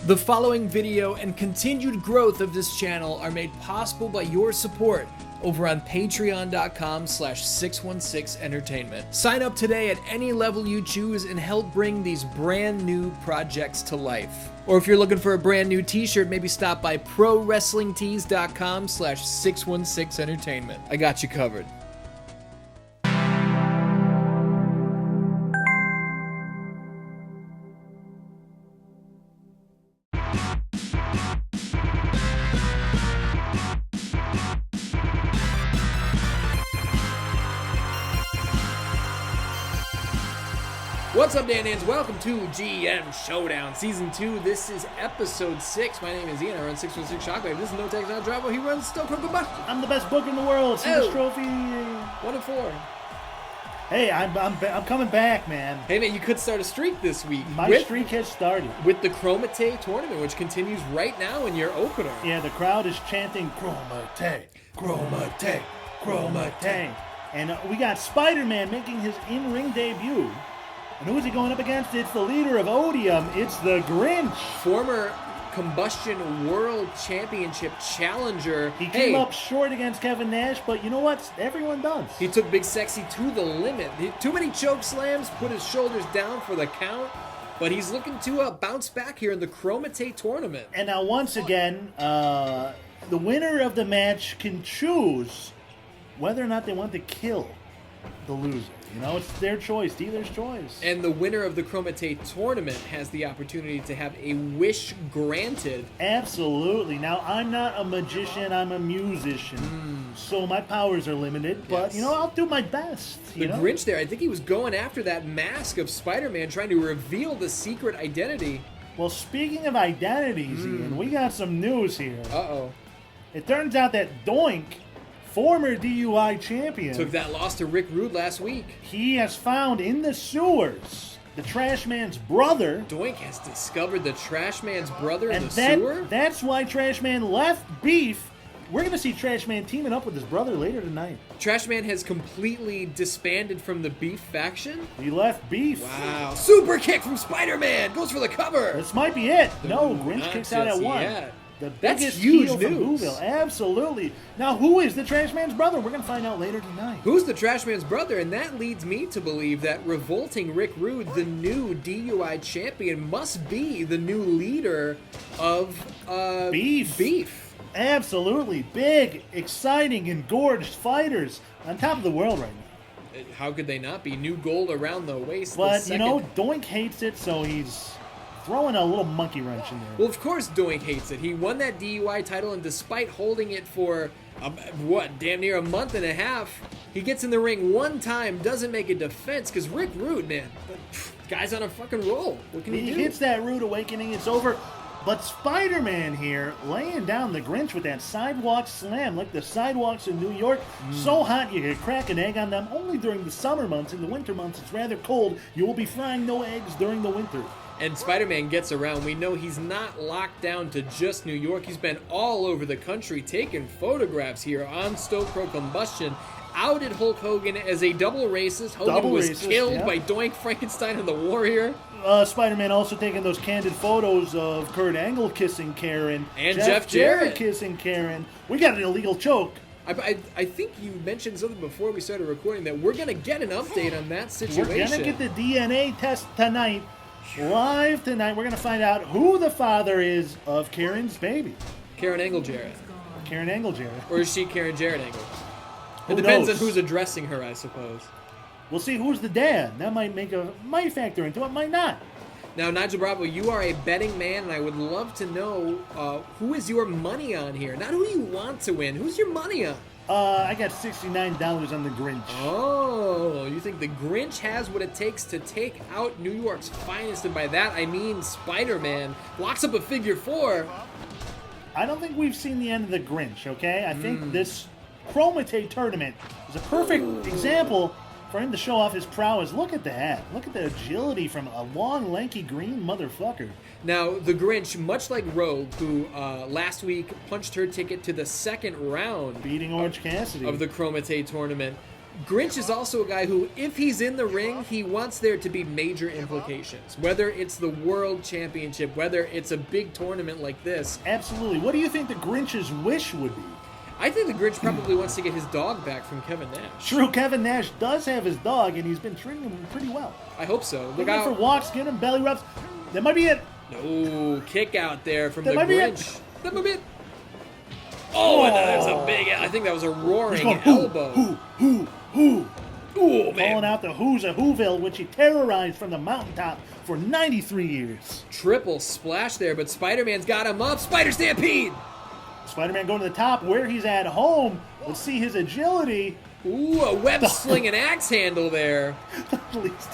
The following video and continued growth of this channel are made possible by your support over on patreon.com/616entertainment. Sign up today at any level you choose and help bring these brand new projects to life. Or if you're looking for a brand new t-shirt, maybe stop by prowrestlingtees.com/616entertainment. I got you covered. What's up, Dan-Dans? Welcome to GM Showdown Season 2. This is Episode 6. My name is Ian. I run 616 Shockwave. This is No Text Out Driver. He runs Stoke Combustion. I'm the best booker in the world. See this trophy. 1 and 4. Hey, I'm coming back, man. Hey, man, you could start a streak this week. My streak has started. With the Krowmite Tournament, which continues right now in your opener. Yeah, the crowd is chanting, Krowmite, Krowmite, Krowmite. And we got Spider-Man making his in-ring debut. And who is he going up against? It's the leader of Odium. It's the Grinch. Former Combustion World Championship challenger. He came up short against Kevin Nash, but you know what? Everyone does. He took Big Sexy to the limit. Too many choke slams, put his shoulders down for the count. But he's looking to bounce back here in the Krowmite Tournament. And now once again, the winner of the match can choose whether or not they want to kill the loser. You know, it's their choice, dealer's choice. And the winner of the Krowmite Tournament has the opportunity to have a wish granted. Absolutely. Now, I'm not a magician, I'm a musician. So my powers are limited, but, you know, I'll do my best. The Grinch there, I think he was going after that mask of Spider-Man, trying to reveal the secret identity. Well, speaking of identities, Ian, we got some news here. Uh-oh. It turns out that Doink, former DUI champion, took that loss to Rick Rude last week. He has found in the sewers the Trash Man's brother. Doink has discovered the Trash Man's brother in the sewer? That's why Trash Man left Beef. We're going to see Trash Man teaming up with his brother later tonight. Trash Man has completely disbanded from the Beef faction? He left Beef. Wow. Super kick from Spider-Man. Goes for the cover. This might be it. No, Grinch kicks out at 1. Yet. The That's biggest huge heel from news. Whoville. Absolutely. Now, who is the Trash Man's brother? We're going to find out later tonight. Who's the Trash Man's brother? And that leads me to believe that revolting Rick Rude, the new DUI champion, must be the new leader of Beef. Absolutely. Big, exciting, engorged fighters on top of the world right now. How could they not be? New gold around the waist. But, you know, Doink hates it, so he's throwing a little monkey wrench in there. Well, of course Doink hates it. He won that DUI title, and despite holding it for, damn near a month and a half, he gets in the ring one time, doesn't make a defense, because Rick Rude, man, the guy's on a fucking roll. What can he do? He hits that Rude awakening, it's over. But Spider-Man here, laying down the Grinch with that sidewalk slam, like the sidewalks in New York. So hot you could crack an egg on them. Only during the summer months. In the winter months, it's rather cold. You will be frying no eggs during the winter. And Spider-Man gets around. We know he's not locked down to just New York. He's been all over the country taking photographs here on Stoke Combustion. Outed Hulk Hogan as a double racist. Hogan was killed by Doink, Frankenstein, and the Warrior. Spider-Man also taking those candid photos of Kurt Angle kissing Karen. And Jeff Jarrett kissing Karen. We got an illegal choke. I think you mentioned something before we started recording that we're going to get an update on that situation. We're going to get the DNA test tonight. Live tonight, we're going to find out who the father is of Karen's baby. Karen Angle Jarrett. Karen Angle Jarrett. Or is she Karen Jarrett Angle? It depends on who's addressing her, I suppose. We'll see who's the dad. That might factor into it, might not. Now, Nigel Bravo, you are a betting man, and I would love to know who is your money on here. Not who you want to win. Who's your money on? I got $69 on the Grinch. Oh, you think the Grinch has what it takes to take out New York's finest, and by that I mean Spider-Man. Locks up a figure 4. I don't think we've seen the end of the Grinch, okay? I think this Krowmite Tournament is a perfect example for him to show off his prowess. Look at that. Look at the agility from a long, lanky, green motherfucker. Now, the Grinch, much like Rogue, who last week punched her ticket to the second round beating Orange Cassidy of the Krowmite Tournament, Grinch is also a guy who, if he's in the ring, he wants there to be major implications. Whether it's the World Championship, whether it's a big tournament like this. Absolutely. What do you think the Grinch's wish would be? I think the Grinch probably wants to get his dog back from Kevin Nash. True, Kevin Nash does have his dog, and he's been treating him pretty well. I hope so. Look Looking out. for walks, getting him belly rubs. That might be it. No, kick out there from That the might be Grinch. That might be it. Oh, and that was a big, I think that was a roaring Going, elbow. Who? Oh, man. Calling out the Who's of Whoville, which he terrorized from the mountaintop for 93 years. Triple splash there, but Spider-Man's got him up. Spider Stampede. Spider-Man going to the top where he's at home. Let's see his agility. Ooh, a web sling and axe handle there. least,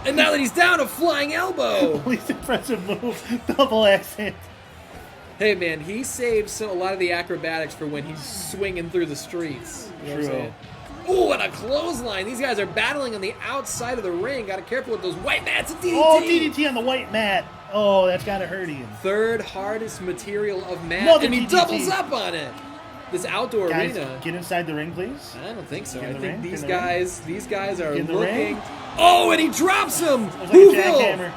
And now that he's down, a flying elbow. least impressive move. Double axe hand. Hey, man, he saves a lot of the acrobatics for when he's swinging through the streets. You know what I'm True. saying? Ooh, and a clothesline. These guys are battling on the outside of the ring. Got to be careful with those white mats. DDT. Oh, DDT on the white mat. Oh, that's got to hurt him. Third hardest material of mat, Another and he DDT. doubles up on it. This outdoor Guys, arena. get inside the ring, please. I don't think so. Get in I the think ring, these get in the ring. guys are Get in the looking. ring. Oh, and he drops him. It was like a Whoville. jackhammer.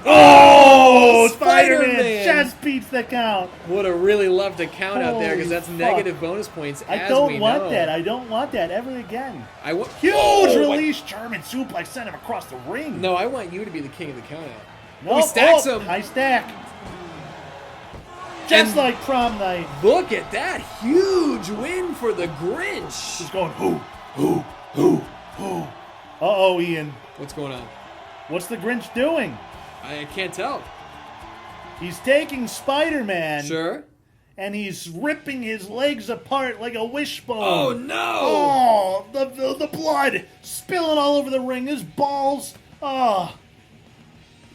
Oh, Spider-Man just beats the count. Would have really loved to count out there because that's Holy negative fuck. bonus points. I as don't we want know. that. I don't want that ever again. I want Huge Oh, release, German suplex, sent him across the ring. No, I want you to be the king of the countout. No, he stacks him. High stack. Just And- like Krowmite. Look at that huge win for the Grinch. He's going, who? Uh-oh, Ian. What's going on? What's the Grinch doing? I can't tell. He's taking Spider-Man, Sure. and he's ripping his legs apart like a wishbone. Oh no! Oh, the blood spilling all over the ring. His balls. Oh,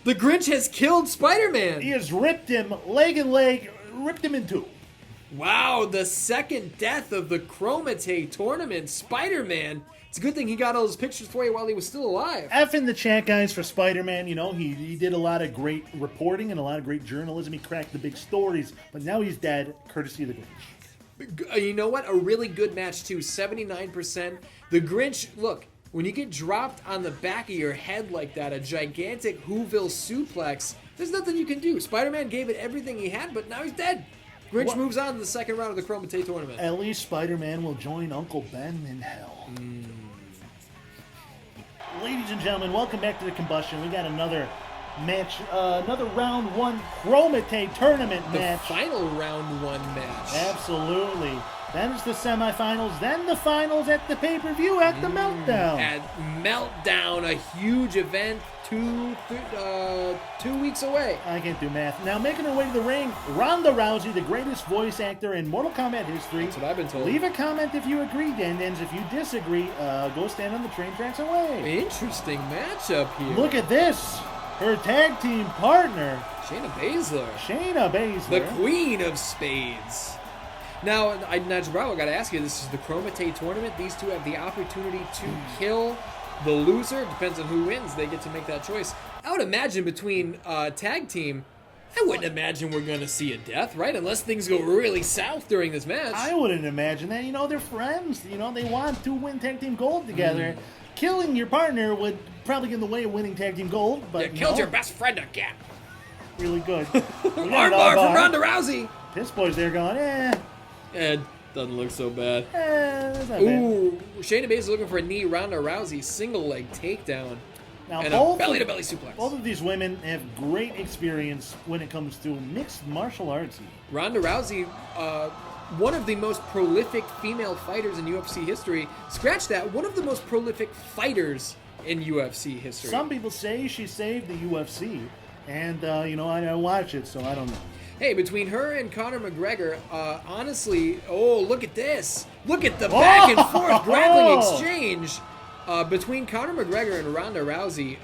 The Grinch has killed Spider-Man. he has ripped him, leg and leg, ripped him in two. Wow, the second death of the Krowmite Tournament. Spider-Man. It's a good thing he got all those pictures for you while he was still alive. F in the chat, guys, for Spider-Man. You know, he did a lot of great reporting and a lot of great journalism. He cracked the big stories, but now he's dead, courtesy of the Grinch. You know what? A really good match, too. 79%. The Grinch, look, when you get dropped on the back of your head like that, a gigantic Whoville suplex, there's nothing you can do. Spider-Man gave it everything he had, but now he's dead. Grinch What? moves on to the second round of the Krowmite Tournament. At least Spider-Man will join Uncle Ben in hell. Ladies and gentlemen, welcome back to the Combustion. We got another match, another round one Krowmite Tournament The match. final round one match. Absolutely. Then it's the semifinals, then the finals at the pay-per-view at the Meltdown. At Meltdown, a huge event, 2 weeks away. I can't do math. Now, making her way to the ring, Ronda Rousey, the greatest voice actor in Mortal Kombat history. That's what I've been told. Leave a comment if you agree, Dan-Dans. If you disagree, go stand on the train tracks away. Interesting matchup here. Look at this. Her tag team partner, Shayna Baszler, Shayna Baszler. the queen of spades. Now, Bravo, I got to ask you, this is the Krowmite Tournament. These two have the opportunity to kill the loser. Depends on who wins. They get to make that choice. I would imagine between tag team, I wouldn't imagine we're going to see a death, right? Unless things go really south during this match. I wouldn't imagine that. You know, they're friends. You know, they want to win tag team gold together. Killing your partner would probably get in the way of winning tag team gold, but You killed your best friend again. really good. We got an Armbar from armbar. Ronda Rousey. Piss Boy's there going, Doesn't look so bad. that's not bad. Ooh, Shayna Baszler looking for a knee. Ronda Rousey single leg takedown. Now, And a belly-to-belly suplex. Both of these women have great experience when it comes to mixed martial arts. Ronda Rousey, one of the most prolific female fighters in UFC history. Scratch that, one of the most prolific fighters in UFC history. Some people say she saved the UFC, and, you know, I don't watch it, so I don't know. Hey, between her and Conor McGregor, honestly, look at this. Look at the back and forth grappling exchange. Between Conor McGregor and Ronda Rousey,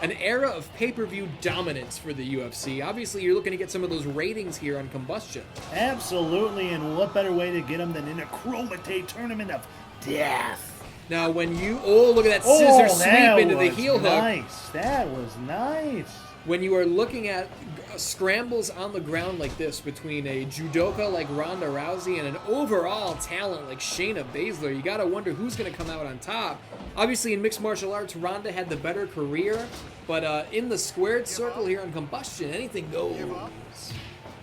an era of pay-per-view dominance for the UFC. Obviously, you're looking to get some of those ratings here on Combustion. Absolutely, and what better way to get them than in a Krowmite Tournament of death? Now, when you... Oh, look at that scissor sweep into the heel hook. Nice. That was nice. When you are looking at scrambles on the ground like this between a judoka like Ronda Rousey and an overall talent like Shayna Baszler, you got to wonder who's going to come out on top. Obviously, in mixed martial arts, Ronda had the better career, but in the squared circle here on Combustion, anything goes.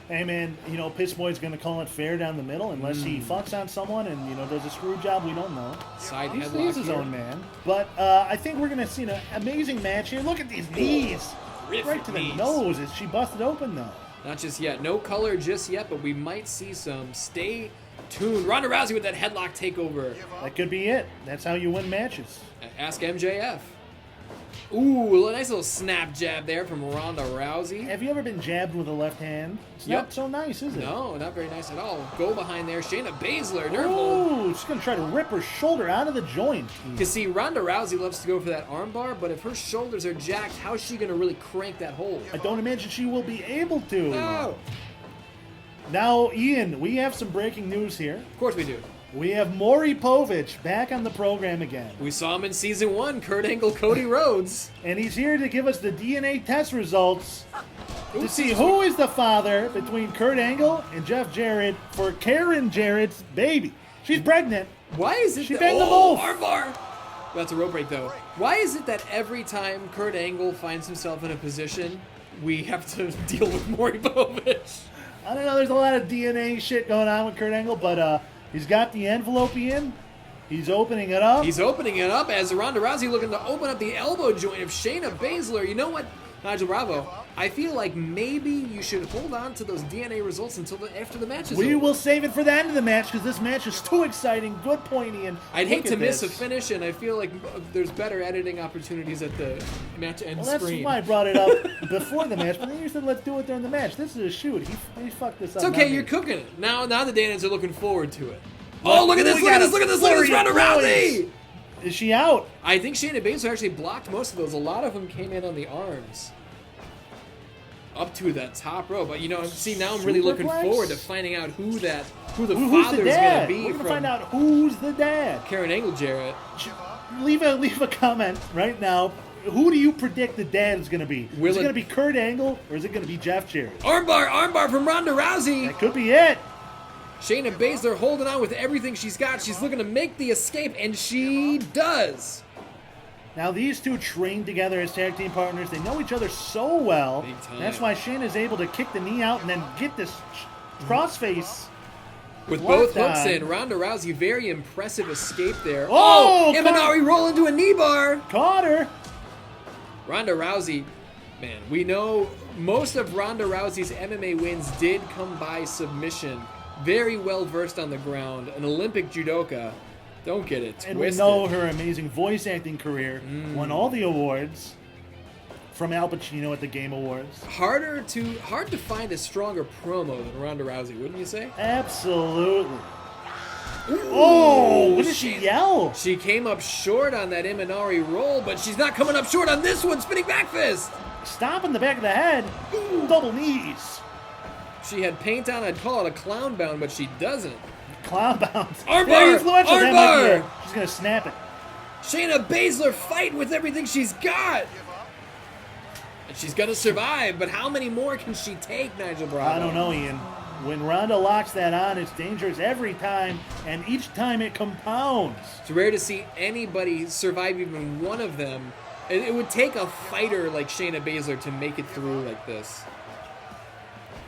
Hey, man, you know, Piss Boy's going to call it fair down the middle unless he fucks on someone and, you know, does a screw job we don't know. Side He's headlock his here. own man. But I think we're going to see an amazing match here. Look at these knees. Right to the knees. nose. Is she busted open, though? Not just yet. No color just yet, but we might see some. Stay tuned. Ronda Rousey with that headlock takeover. That could be it. That's how you win matches. Ask MJF. Ooh, a nice little snap jab there from Ronda Rousey. Have you ever been jabbed with a left hand? It's not so nice, is it? No, not very nice at all. Go behind there. Shayna Baszler, nerve hold. Ooh, she's going to try to rip her shoulder out of the joint. You see, Ronda Rousey loves to go for that armbar, but if her shoulders are jacked, how's she going to really crank that hold? I don't imagine she will be able to. No. Now, Ian, we have some breaking news here. Of course we do. We have Maury Povich back on the program again. We saw him in Season 1, Kurt Angle, Cody Rhodes. And he's here to give us the DNA test results to see who is the father between Kurt Angle and Jeff Jarrett for Karen Jarrett's baby. She's pregnant. Why is it She that... banged them both. Armbar! That's a rope break, though. Why is it that every time Kurt Angle finds himself in a position, we have to deal with Maury Povich? I don't know, there's a lot of DNA shit going on with Kurt Angle, but he's got the envelope in. He's opening it up. He's opening it up as Ronda Rousey looking to open up the elbow joint of Shayna Baszler. You know what, Nigel Bravo? I feel like maybe you should hold on to those DNA results until after the match is over. We will save it for the end of the match because this match is too exciting. Good point, Ian. I'd hate Look to at miss a this. finish, and I feel like there's better editing opportunities at the match end Well, that's screen. why I brought it up before the match, but then you said let's do it during the match. This is a shoot. He fucked this up. It's okay, not me. you're cooking it. Now the Danas are looking forward to it. Oh, look at this, We look at got this, look at this, look at this, flurry Ronda of Rousey! points. Is she out? I think Shayna Baszler actually blocked most of those. A lot of them came in on the arms. Up to that top row. But, you know, see, now I'm really looking Superplex? forward to finding out who the Who's the father's going to dad? be We're going to from find out who's the dad. Karen Angle Jarrett. Leave a comment right now. Who do you predict the dad is going to be? Is it going to be Kurt Angle or is it going to be Jeff Jarrett? Armbar from Ronda Rousey. That could be it. Shayna Baszler holding on with everything she's got. She's looking to make the escape, and she does. Now, these two trained together as tag team partners. They know each other so well. Big time. That's why Shayna's able to kick the knee out and then get this crossface. With both Locked hooks on. in, Ronda Rousey, very impressive escape there. Oh, Imanari roll into a knee bar. Caught her. Ronda Rousey, man, we know most of Ronda Rousey's MMA wins did come by submission. Very well versed on the ground. An Olympic judoka. Don't get it twisted. And we know her amazing voice acting career. Won all the awards from Al Pacino at the Game Awards. Hard to find a stronger promo than Ronda Rousey, wouldn't you say? Absolutely. Oh, what did she yell? She came up short on that Imanari roll, but she's not coming up short on this one. Spinning back fist. Stop in the back of the head. Double knees. She had paint on. I'd call it a clown bound, but she doesn't. Clown bounce. Armbar! Very influential. That might be Armbar! it. She's going to snap it. Shayna Baszler fighting with everything she's got. And she's going to survive, but how many more can she take, Nigel Bravo? I don't know, Ian. When Ronda locks that on, it's dangerous every time, and each time it compounds. It's rare to see anybody survive even one of them. It would take a fighter like Shayna Baszler to make it through like this.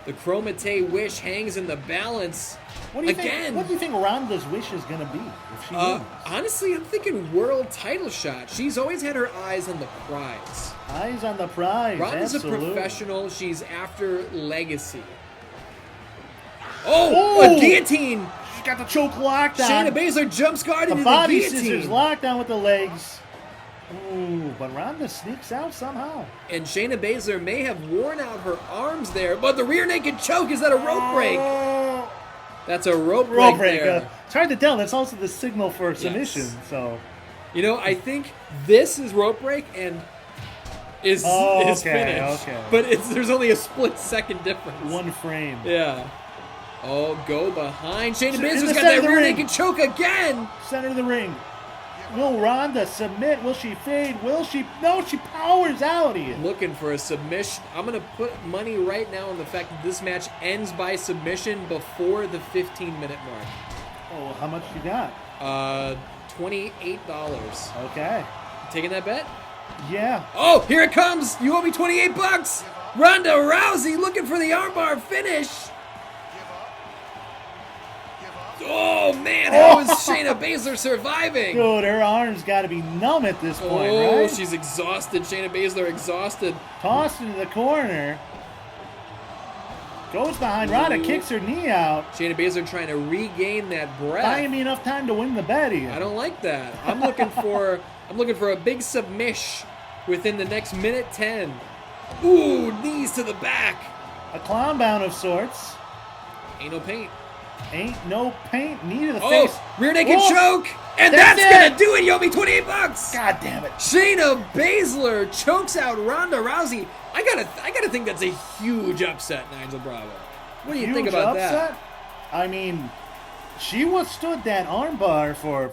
The Krowmite wish hangs in the balance. What do you Again. think? What do you think Ronda's wish is going to be if she wins? Honestly, I'm thinking world title shot. She's always had her eyes on the prize. Eyes on the prize. Ronda's Absolutely. a professional. She's after legacy. Oh, a guillotine. She's got the choke locked on. Shayna Baszler jumps guard The into the body guillotine. scissors locked on with the legs. Ooh, but Ronda sneaks out somehow. And Shayna Baszler may have worn out her arms there, but the rear naked choke, is that a rope break? Oh, That's a rope rope break break. there. It's hard to tell. That's also the signal for submission. So, You know, I think this is rope break and is okay, finish. okay. But there's only a split second difference. one frame. Yeah. Oh, go behind. Shayna In Baszler's the got center that of the rear ring. naked choke again. Center of the ring. Will Ronda submit? Will she fade? Will she? No, she powers out here. Looking for a submission. I'm going to put money right now on the fact that this match ends by submission before the 15-minute mark. Oh, how much you got? $28. Okay. Taking that bet? Yeah. Oh, here it comes. You owe me $28. Ronda Rousey looking for the armbar finish. Oh, man, how is Shayna Baszler surviving? Dude, her arms got to be numb at this point, Oh, right? she's exhausted. Shayna Baszler exhausted. Tossed into the corner. Goes behind Ronda, kicks her knee out. Shayna Baszler trying to regain that breath. Buying me enough time to win the bet here. I don't like that. I'm looking for a big submish within the next minute 10. Ooh, knees to the back. A clown bound of sorts. Ain't no paint. Ain't no paint. Knee to the Oh, face. rear naked Oh, choke. And that's that's it. gonna do it. You owe me $28. God damn it. Shayna Baszler chokes out Ronda Rousey. I gotta think that's a huge upset, Nigel Bravo. What do you think Huge about upset? that? I mean, she withstood that armbar for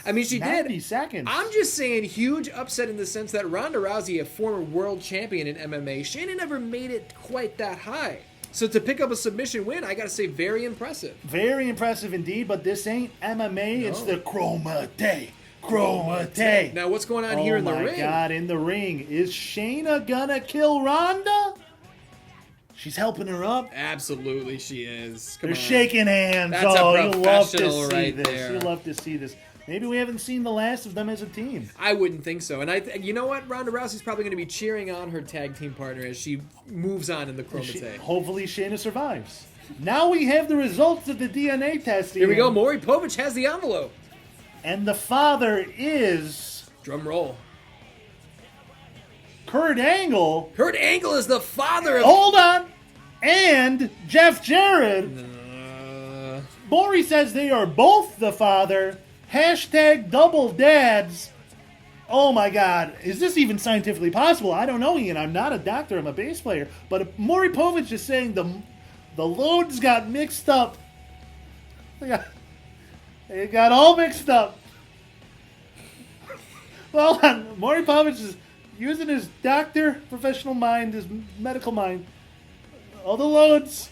I mean, she 90 did. seconds. I'm just saying huge upset in the sense that Ronda Rousey, a former world champion in MMA, Shayna never made it quite that high. So to pick up a submission win, I gotta say very impressive. Very impressive indeed, but this ain't MMA. It's No. the Krowmite. Krowmite. Now what's going on here in the ring? Oh my God, in the ring. Is Shayna gonna kill Ronda? She's helping her up. Absolutely, she is. Come They're on. shaking hands. That's a oh, you love to professional see right this. there. You love to see this. Maybe we haven't seen the last of them as a team. I wouldn't think so. And you know what? Ronda Rousey's probably going to be cheering on her tag team partner as she moves on in the Krowmite. Hopefully Shayna survives. Now we have the results of the DNA testing. Here we go. Maury Povich has the envelope. And the father is Drum roll. Kurt Angle. Kurt Angle is the father of... Hold on. And Jeff Jarrett. Uh, Maury says they are both the father. Hashtag double dads. Oh my God. Is this even scientifically possible? I don't know, Ian. I'm not a doctor. I'm a bass player. But Maury Povich is saying the loads got mixed up. They got all mixed up. Well, Maury Povich is using his doctor professional mind, his medical mind. All the loads,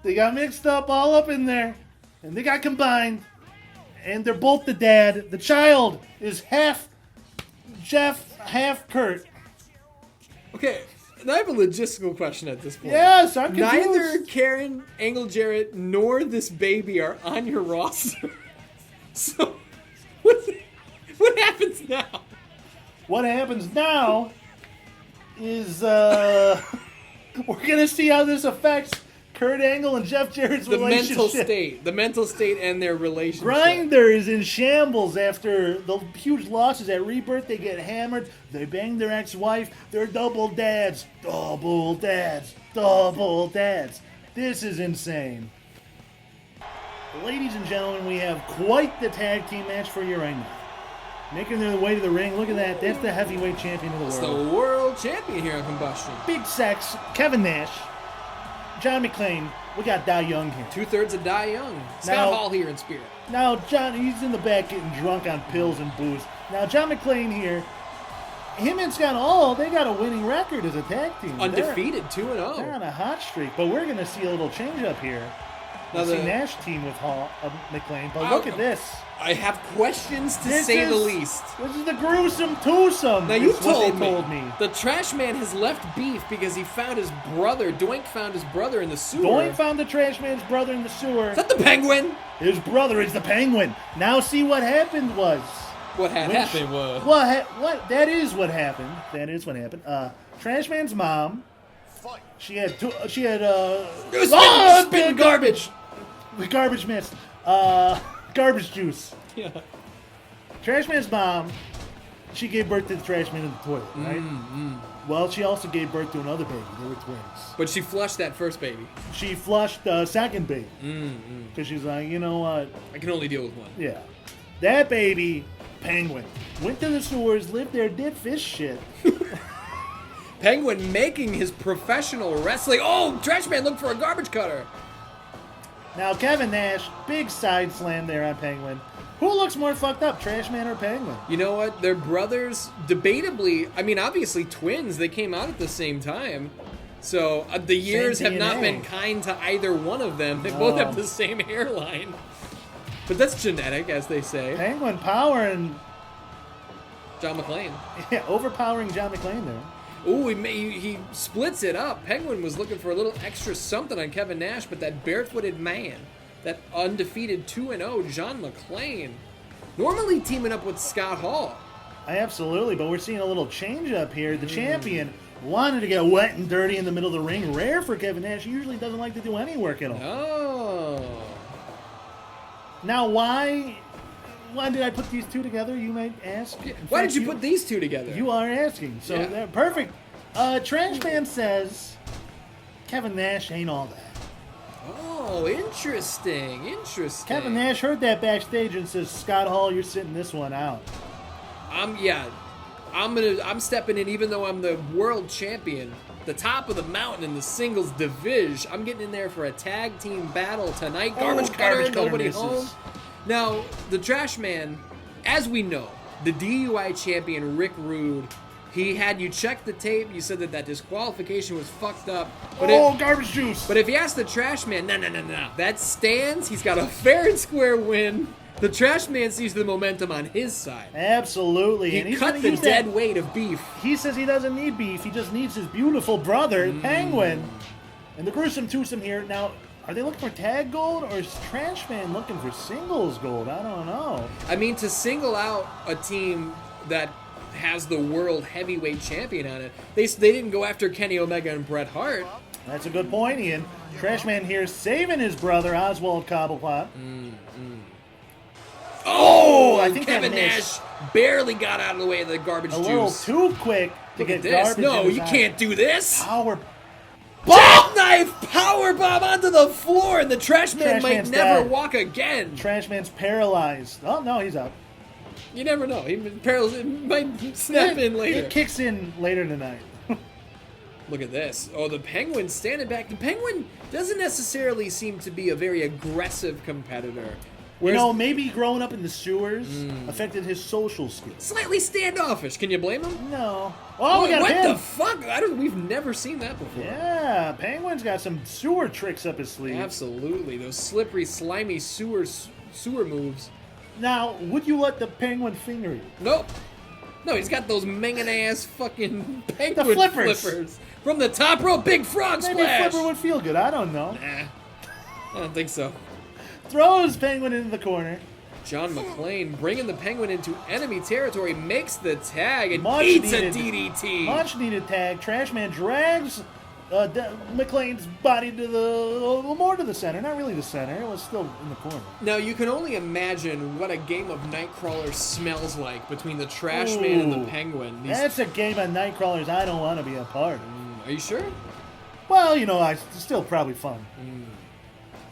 they got mixed up all up in there. And they got combined. And they're both the dad. The child is half Jeff, half Kurt. okay, I have a logistical question at this point. Yes, I'm confused. Neither Karen Angle Jarrett nor this baby are on your roster. So, what happens now? What happens now is we're gonna see how this affects Kurt Angle and Jeff Jarrett's The relationship. mental state and their relationship. Grinder is in shambles after the huge losses at Rebirth. They get hammered. They bang their ex-wife. They're double dads. Double dads. Double dads. This is insane. Ladies and gentlemen, we have quite the tag team match for you right now. Making their way to the ring. Look at that. That's the heavyweight champion of the It's world. the world champion here on Combustion. Big Sex, Kevin Nash, John McClane. We got Die Young here. 2/3 of Die Young. Scott Now- Hall here in spirit. Now, John, he's in the back getting drunk on pills and booze. Now, John McClane here, him and Scott Hall, they got a winning record as a tag team. Undefeated, They're 2-0. on a hot streak, but we're going to see a little change up here. Now See the- Nash team with Hall, McClane, but look at this. I have questions to This say is, the least. This is the gruesome twosome. Now you is what they told me the trash man has left beef because he found his brother. Doink found his brother in the sewer. Doink found the trash man's brother in the sewer. Is that the penguin? His brother is the penguin. Now see what happened was. What had Which- happened was. What? That is what happened. That is what happened. Trash man's mom. She had two. She had Spin garbage. The garbage missed. Garbage juice. Yeah. Trash man's mom. She gave birth to the trash man in the toilet, right? Well, she also gave birth to another baby. They were twins. But she flushed that first baby. She flushed the second baby because she's like, you know what? I can only deal with one. Yeah. That baby, penguin, went to the sewers, lived there, did fish shit. Penguin making his professional wrestling. Oh, trash man looked for a garbage cutter. Now, Kevin Nash, big side slam there on Penguin. Who looks more fucked up, Trash Man or Penguin? You know what? They're brothers, debatably. I mean, obviously twins. They came out at the same time. So the years have not been kind to either one of them. They both have the same hairline. But that's genetic, as they say. Penguin powering John McClane. Yeah, overpowering John McClane there. Ooh, he splits it up. Penguin was looking for a little extra something on Kevin Nash, but that barefooted man, that undefeated 2-0 John McClane, normally teaming up with Scott Hall. Absolutely, but we're seeing a little change up here. The champion wanted to get wet and dirty in the middle of the ring. Rare for Kevin Nash. He usually doesn't like to do any work at all. Oh. Now, why did I put these two together, you might ask? Why did you put these two together? You are asking. So, they're perfect. Trash Man says Kevin Nash ain't all that. Oh, interesting. Kevin Nash heard that backstage and says, Scott Hall, you're sitting this one out. I'm stepping in, even though I'm the world champion, the top of the mountain in the singles division. I'm getting in there for a tag team battle tonight. Garbage cutter, nobody home. Now, the Trash Man, as we know, the DUI champion Rick Rude, he had you check the tape. You said that disqualification was fucked up. But garbage juice. But if you ask the Trash Man, no. That stands. He's got a fair and square win. The Trash Man sees the momentum on his side. Absolutely. He cut the dead weight of beef. He says he doesn't need beef. He just needs his beautiful brother, Penguin. And the gruesome twosome here. Now, are they looking for tag gold, or is Trash Man looking for singles gold? I don't know. I mean, to single out a team that has the world heavyweight champion on it, they didn't go after Kenny Omega and Bret Hart. That's a good point, Ian. Trash Man here saving his brother, Oswald Cobblepot. Oh, I think Kevin Nash barely got out of the way of the garbage juice. A little too quick to get garbage. No, you can't do this. Power Jackknife power bomb onto the floor, and the Trash Man might never walk again. Trash Man's paralyzed. Oh, no, he's up. You never know. He might snap in later. It kicks in later tonight. Look at this. Oh, the Penguin standing back. The Penguin doesn't necessarily seem to be a very aggressive competitor. Whereas, maybe growing up in the sewers affected his social skills. Slightly standoffish. Can you blame him? No. Oh, we got what him. The fuck? We've never seen that before. Yeah, Penguin's got some sewer tricks up his sleeve. Absolutely. Those slippery, slimy sewer moves. Now, would you let the Penguin finger you? Nope. No, he's got those mangin' ass fucking Penguin flippers. From the top rope, big frog splash. Maybe a flipper would feel good. I don't know. Nah, I don't think so. Throws Penguin into the corner. John McClane bringing the Penguin into enemy territory, makes the tag, and Much eats needed, a DDT. Much needed tag. Trash Man drags McClane's body to more to the center. Not really the center. It was still in the corner. Now, you can only imagine what a game of Nightcrawler smells like between the Trash Man and the Penguin. That's a game of Nightcrawlers I don't want to be a part of. Are you sure? Well, it's still probably fun.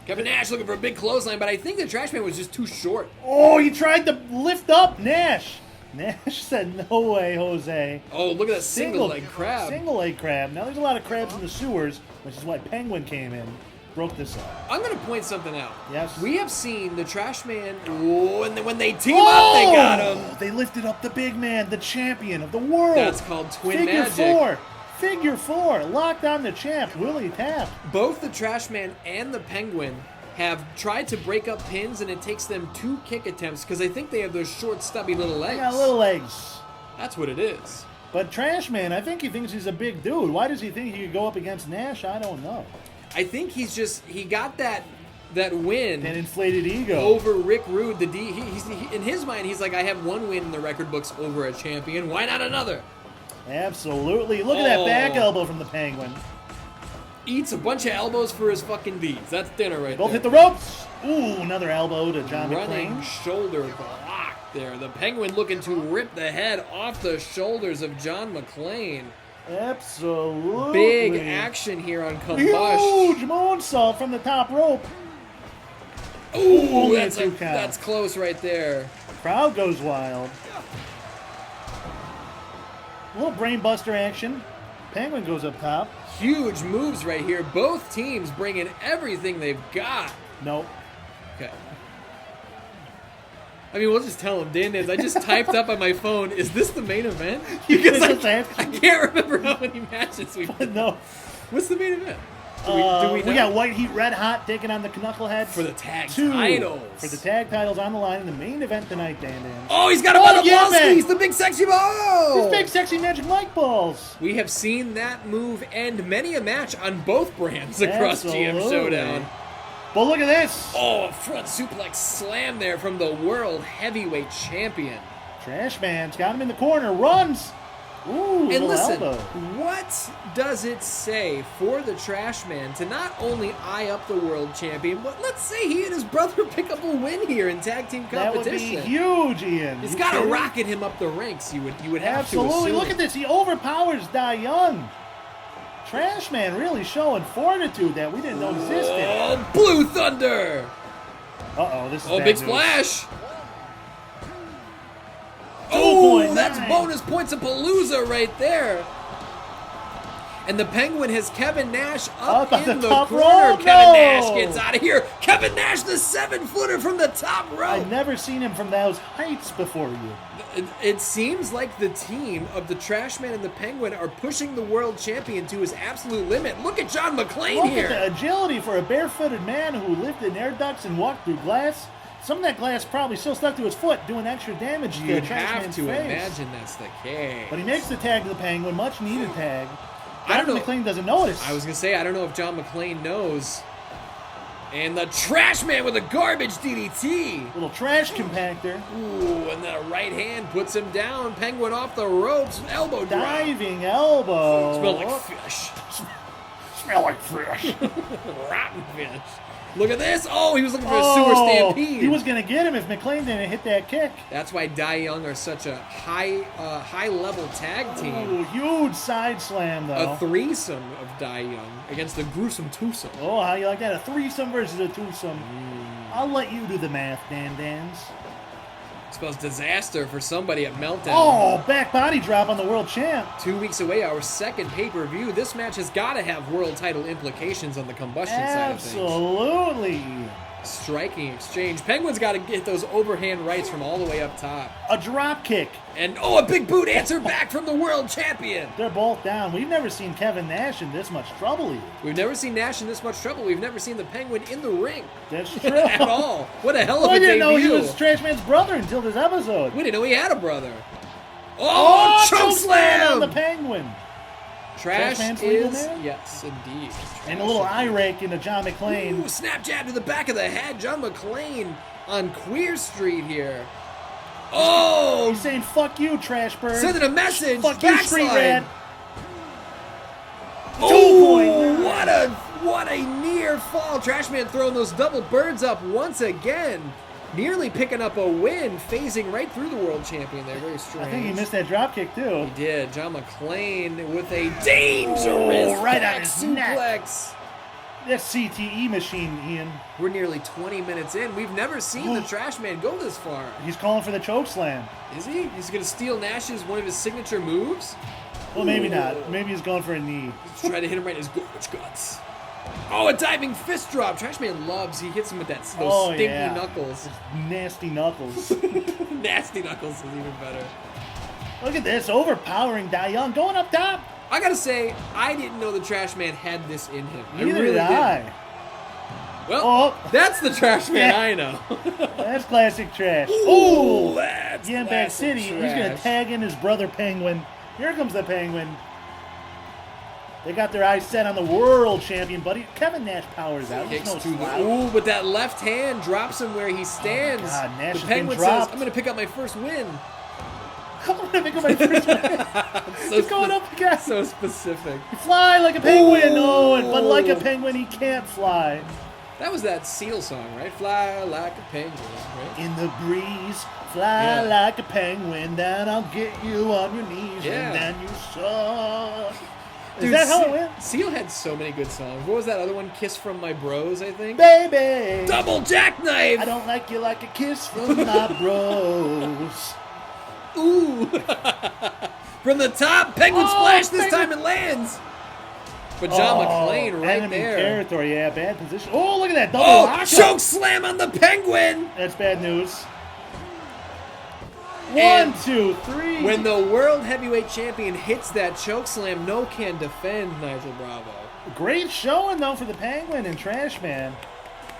Kevin Nash looking for a big clothesline, but I think the Trash Man was just too short. Oh, he tried to lift up Nash. Nash said, no way, Jose. Oh, look at that single leg crab. Single leg crab. Now, there's a lot of crabs in the sewers, which is why Penguin came in, broke this up. I'm going to point something out. Yes. We have seen the Trash Man, and when they team up, they got him. They lifted up the big man, the champion of the world. That's called twin magic. Figure four. Locked on the champ, Willie Tapp. Both the Trash Man and the Penguin have tried to break up pins, and it takes them 2 kick attempts because I think they have those short, stubby little legs. They got little legs. That's what it is. But Trash Man, I think he thinks he's a big dude. Why does he think he could go up against Nash? I don't know. I think he got that win. An inflated ego. Over Rick Rude. He's in his mind, he's like, I have 1 win in the record books over a champion. Why not another? Absolutely. Look at that back elbow from the Penguin. Eats a bunch of elbows for his fucking deeds. That's dinner right there. Both hit the ropes. Ooh, another elbow to John Running McClane. shoulder block there. The Penguin looking to rip the head off the shoulders of John McClane. Absolutely. Big action here on Combustion. Huge moonsault from the top rope. Ooh, that's close right there. Crowd goes wild. A little brainbuster action. Penguin goes up top. Huge moves right here. Both teams bringing everything they've got. Nope. Okay. I mean, we'll just tell him, Dan Dans, I just typed up on my phone, is this the main event? Because I can't remember how many matches we've done. No. What's the main event? Do we we got White Heat Red Hot taking on the Knuckleheads. For the tag titles. For the tag titles on the line in the main event tonight, Dan Dan. Oh, he's got him on the ball skis, the big sexy ball. These big sexy Magic Mike balls. We have seen that move end many a match on both brands across GM Showdown. But look at this. Oh, a front suplex slam there from the World Heavyweight Champion. Trash Man's got him in the corner, runs. Ooh, and listen, elbow. What does it say for the Trash Man to not only eye up the World Champion, but let's say he and his brother pick up a win here in tag team competition? That would be huge, Ian. It's got to rocket him up the ranks. You would have to Absolutely. assume. Look at this. He overpowers Dai Young. Trash Man really showing fortitude that we didn't know existed. Oh, Blue Thunder! Uh-oh, this is big news. splash! Oh, that's bonus points of Palooza right there. And the Penguin has Kevin Nash up in the corner. Row. Kevin Nash gets out of here. Kevin Nash, the 7-footer from the top row. I've never seen him from those heights before you. It seems like the team of the Trash Man and the Penguin are pushing the world champion to his absolute limit. Look at John McClane here. Look at the agility for a barefooted man who lived in air ducts and walked through glass. Some of that glass probably still stuck to his foot, doing extra damage to the Trash Man's face. You'd have to imagine that's the case. But he makes the tag to the Penguin, much needed tag. I don't know. McClane doesn't notice. I was going to say, I don't know if John McClane knows. And the Trash Man with a garbage DDT. Little trash compactor. Ooh, and then a right hand puts him down. Penguin off the ropes. Elbow drop. Diving elbow. Smell like fish. Smell like fish. Rotten fish. Look at this. Oh, he was looking for a sewer stampede. He was going to get him if McClane didn't hit that kick. That's why Dai Young are such a high-level tag team. Ooh, huge side slam, though. A threesome of Dai Young against a gruesome twosome. Oh, how you like that? A threesome versus a twosome. I'll let you do the math, Dan Dans. Spells disaster for somebody at Meltdown. Oh, back body drop on the world champ. 2 weeks away, our second pay-per-view. This match has got to have world title implications on the Combustion side of things. Absolutely. Striking exchange. Penguin's got to get those overhand rights from all the way up top. A drop kick. And, a big boot answer back from the world champion. They're both down. We've never seen Kevin Nash in this much trouble either. We've never seen Nash in this much trouble. We've never seen the Penguin in the ring. That's true. At all. What a hell of a I debut. didn't know he was Trash Man's brother until this episode. We didn't know he had a brother. Oh, chokeslam on the Penguin. Trash Man's is, legal man? yes, indeed. And a little eye rake into John McClane. Ooh, snap jab to the back of the head. John McClane on Queer Street here. Oh! He's saying, fuck you, Trash Bird. Sending a message. Fuck you, Street Rat. Oh, what a near fall. Trash Man throwing those double birds up once again. Nearly picking up a win, phasing right through the world champion there. Very strange. I think he missed that drop kick, too. He did. John McClane with a dangerous right on his suplex. neck. That CTE machine, Ian. We're nearly 20 minutes in. We've never seen the Trash Man go this far. He's calling for the choke slam. Is he? He's going to steal Nash's one of his signature moves? Well, maybe not. Maybe he's going for a knee. He's trying to hit him right in his garbage guts. Oh, a diving fist drop. Trash Man loves. He hits him with those stinky knuckles. Nasty knuckles. Nasty knuckles is even better. Look at this. Overpowering Dai Young. Going up top. I gotta say, I didn't know the Trash Man had this in him. Neither did I. Well, that's the Trash Man I know. That's classic trash. Ooh, that's Back City. trash. He's going to tag in his brother Penguin. Here comes the Penguin. They got their eyes set on the world champion, buddy. Kevin Nash powers out. Kicks to the, ooh, but that left hand drops him where he stands. Oh, God, Nash the has Penguin been dropped. says, I'm going to pick up my first win. I'm going to pick up my first win. He's going up again. So specific. Fly like a penguin. Ooh. But like a penguin, he can't fly. That was that Seal song, right? Fly like a penguin, right? In the breeze, fly like a penguin, then I'll get you on your knees, and then you suck. Is that how it went? Seal had so many good songs. What was that other one? Kiss from My Bros, I think? Baby! Double jackknife! I don't like you like a kiss from my bros. Ooh! From the top, Penguin splash. This time it lands. But John McClane right enemy there. Territory, bad position. Oh, look at that double choke slam on the Penguin. That's bad news. One, two, three. When the World Heavyweight Champion hits that choke slam, no can defend Nigel Bravo. Great showing, though, for the Penguin and Trash Man.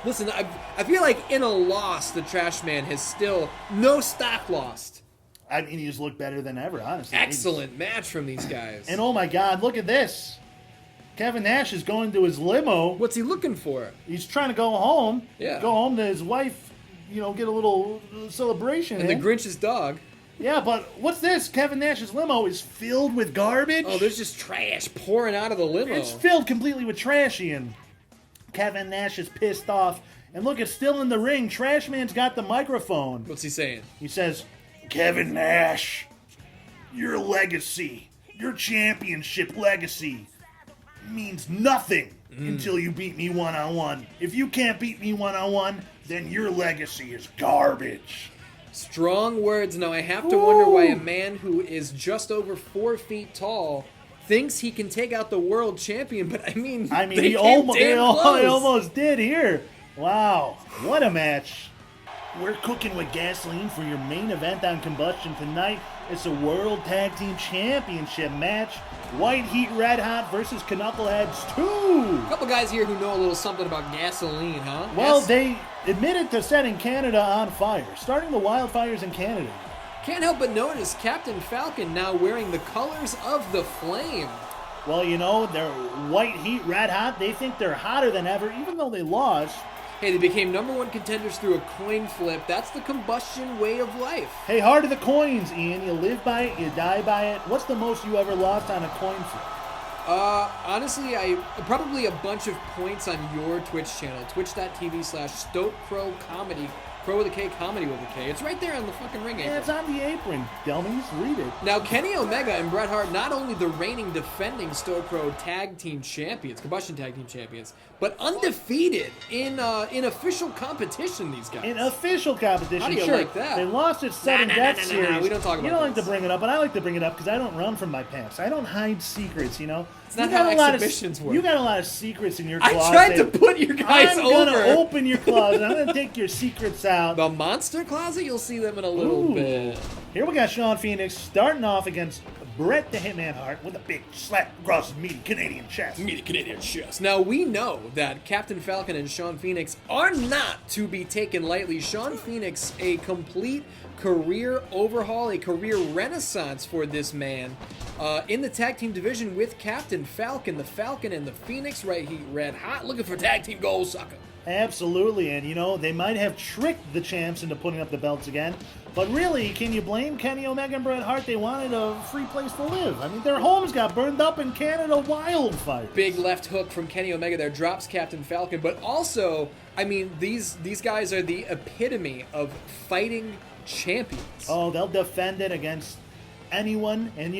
Listen, I feel like in a loss, the Trash Man has still no stock lost. I mean, he's looked better than ever, honestly. Excellent match from these guys. And oh my God, look at this. Kevin Nash is going to his limo. What's he looking for? He's trying to go home. Yeah. Go home to his wife, get a little celebration. And the Grinch's dog. Yeah, but what's this? Kevin Nash's limo is filled with garbage. Oh, there's just trash pouring out of the limo. It's filled completely with trash, Ian. Kevin Nash is pissed off. And look, it's still in the ring. Trash Man's got the microphone. What's he saying? He says, Kevin Nash, your legacy, your championship legacy means nothing until you beat me one-on-one. If you can't beat me one-on-one, then your legacy is garbage. Strong words. Now, I have to wonder why a man who is just over 4 feet tall thinks he can take out the world champion, but I mean they almost did here. Wow, what a match. We're cooking with gasoline for your main event on Combustion tonight. It's a World Tag Team Championship match. White Heat Red Hot versus Knuckleheads 2. A couple guys here who know a little something about gasoline, huh? Well, they admitted to setting Canada on fire, starting the wildfires in Canada. Can't help but notice Captain Falcon now wearing the colors of the Flame. Well, they're White Heat Red Hot. They think they're hotter than ever, even though they lost. Hey, they became #1 contenders through a coin flip. That's the Combustion way of life. Hey, heart of the coins, Ian. You live by it, you die by it. What's the most you ever lost on a coin flip? Honestly, probably a bunch of points on your Twitch channel, twitch.tv/StokeCrow Crow with a K, comedy with a K. It's right there on the fucking ring apron. Yeah, it's on the apron, dummies. Read it. Now, Kenny Omega and Bret Hart, not only the reigning defending StokeCrow Tag Team Champions, Combustion Tag Team Champions, but undefeated in official competition, these guys. In official competition, How do you sure. like that? They lost its sudden death series. We don't talk about You don't like this. to bring it up, but I like to bring it up because I don't run from my pants. I don't hide secrets, It's not how exhibitions work. You got a lot of secrets in your closet. I tried to put your guys over. I'm going to open your closet. I'm going to take your secrets out. The monster closet, you'll see them in a little bit. Here we got Sean Phoenix starting off against Bret the Hitman Hart with a big slap across his meaty Canadian chest. Meaty Canadian chest. Now, we know that Captain Falcon and Sean Phoenix are not to be taken lightly. Sean Phoenix, a complete career overhaul, a career renaissance for this man in the tag team division with Captain Falcon. The Falcon and the Phoenix, right heat red hot, looking for tag team goals, sucker. Absolutely, and they might have tricked the champs into putting up the belts again, but really, can you blame Kenny Omega and Bret Hart? They wanted a free place to live. I mean, their homes got burned up in Canada wildfire. Big left hook from Kenny Omega there, drops Captain Falcon, but also, I mean, these guys are the epitome of fighting champions. Oh, they'll defend it against anyone, and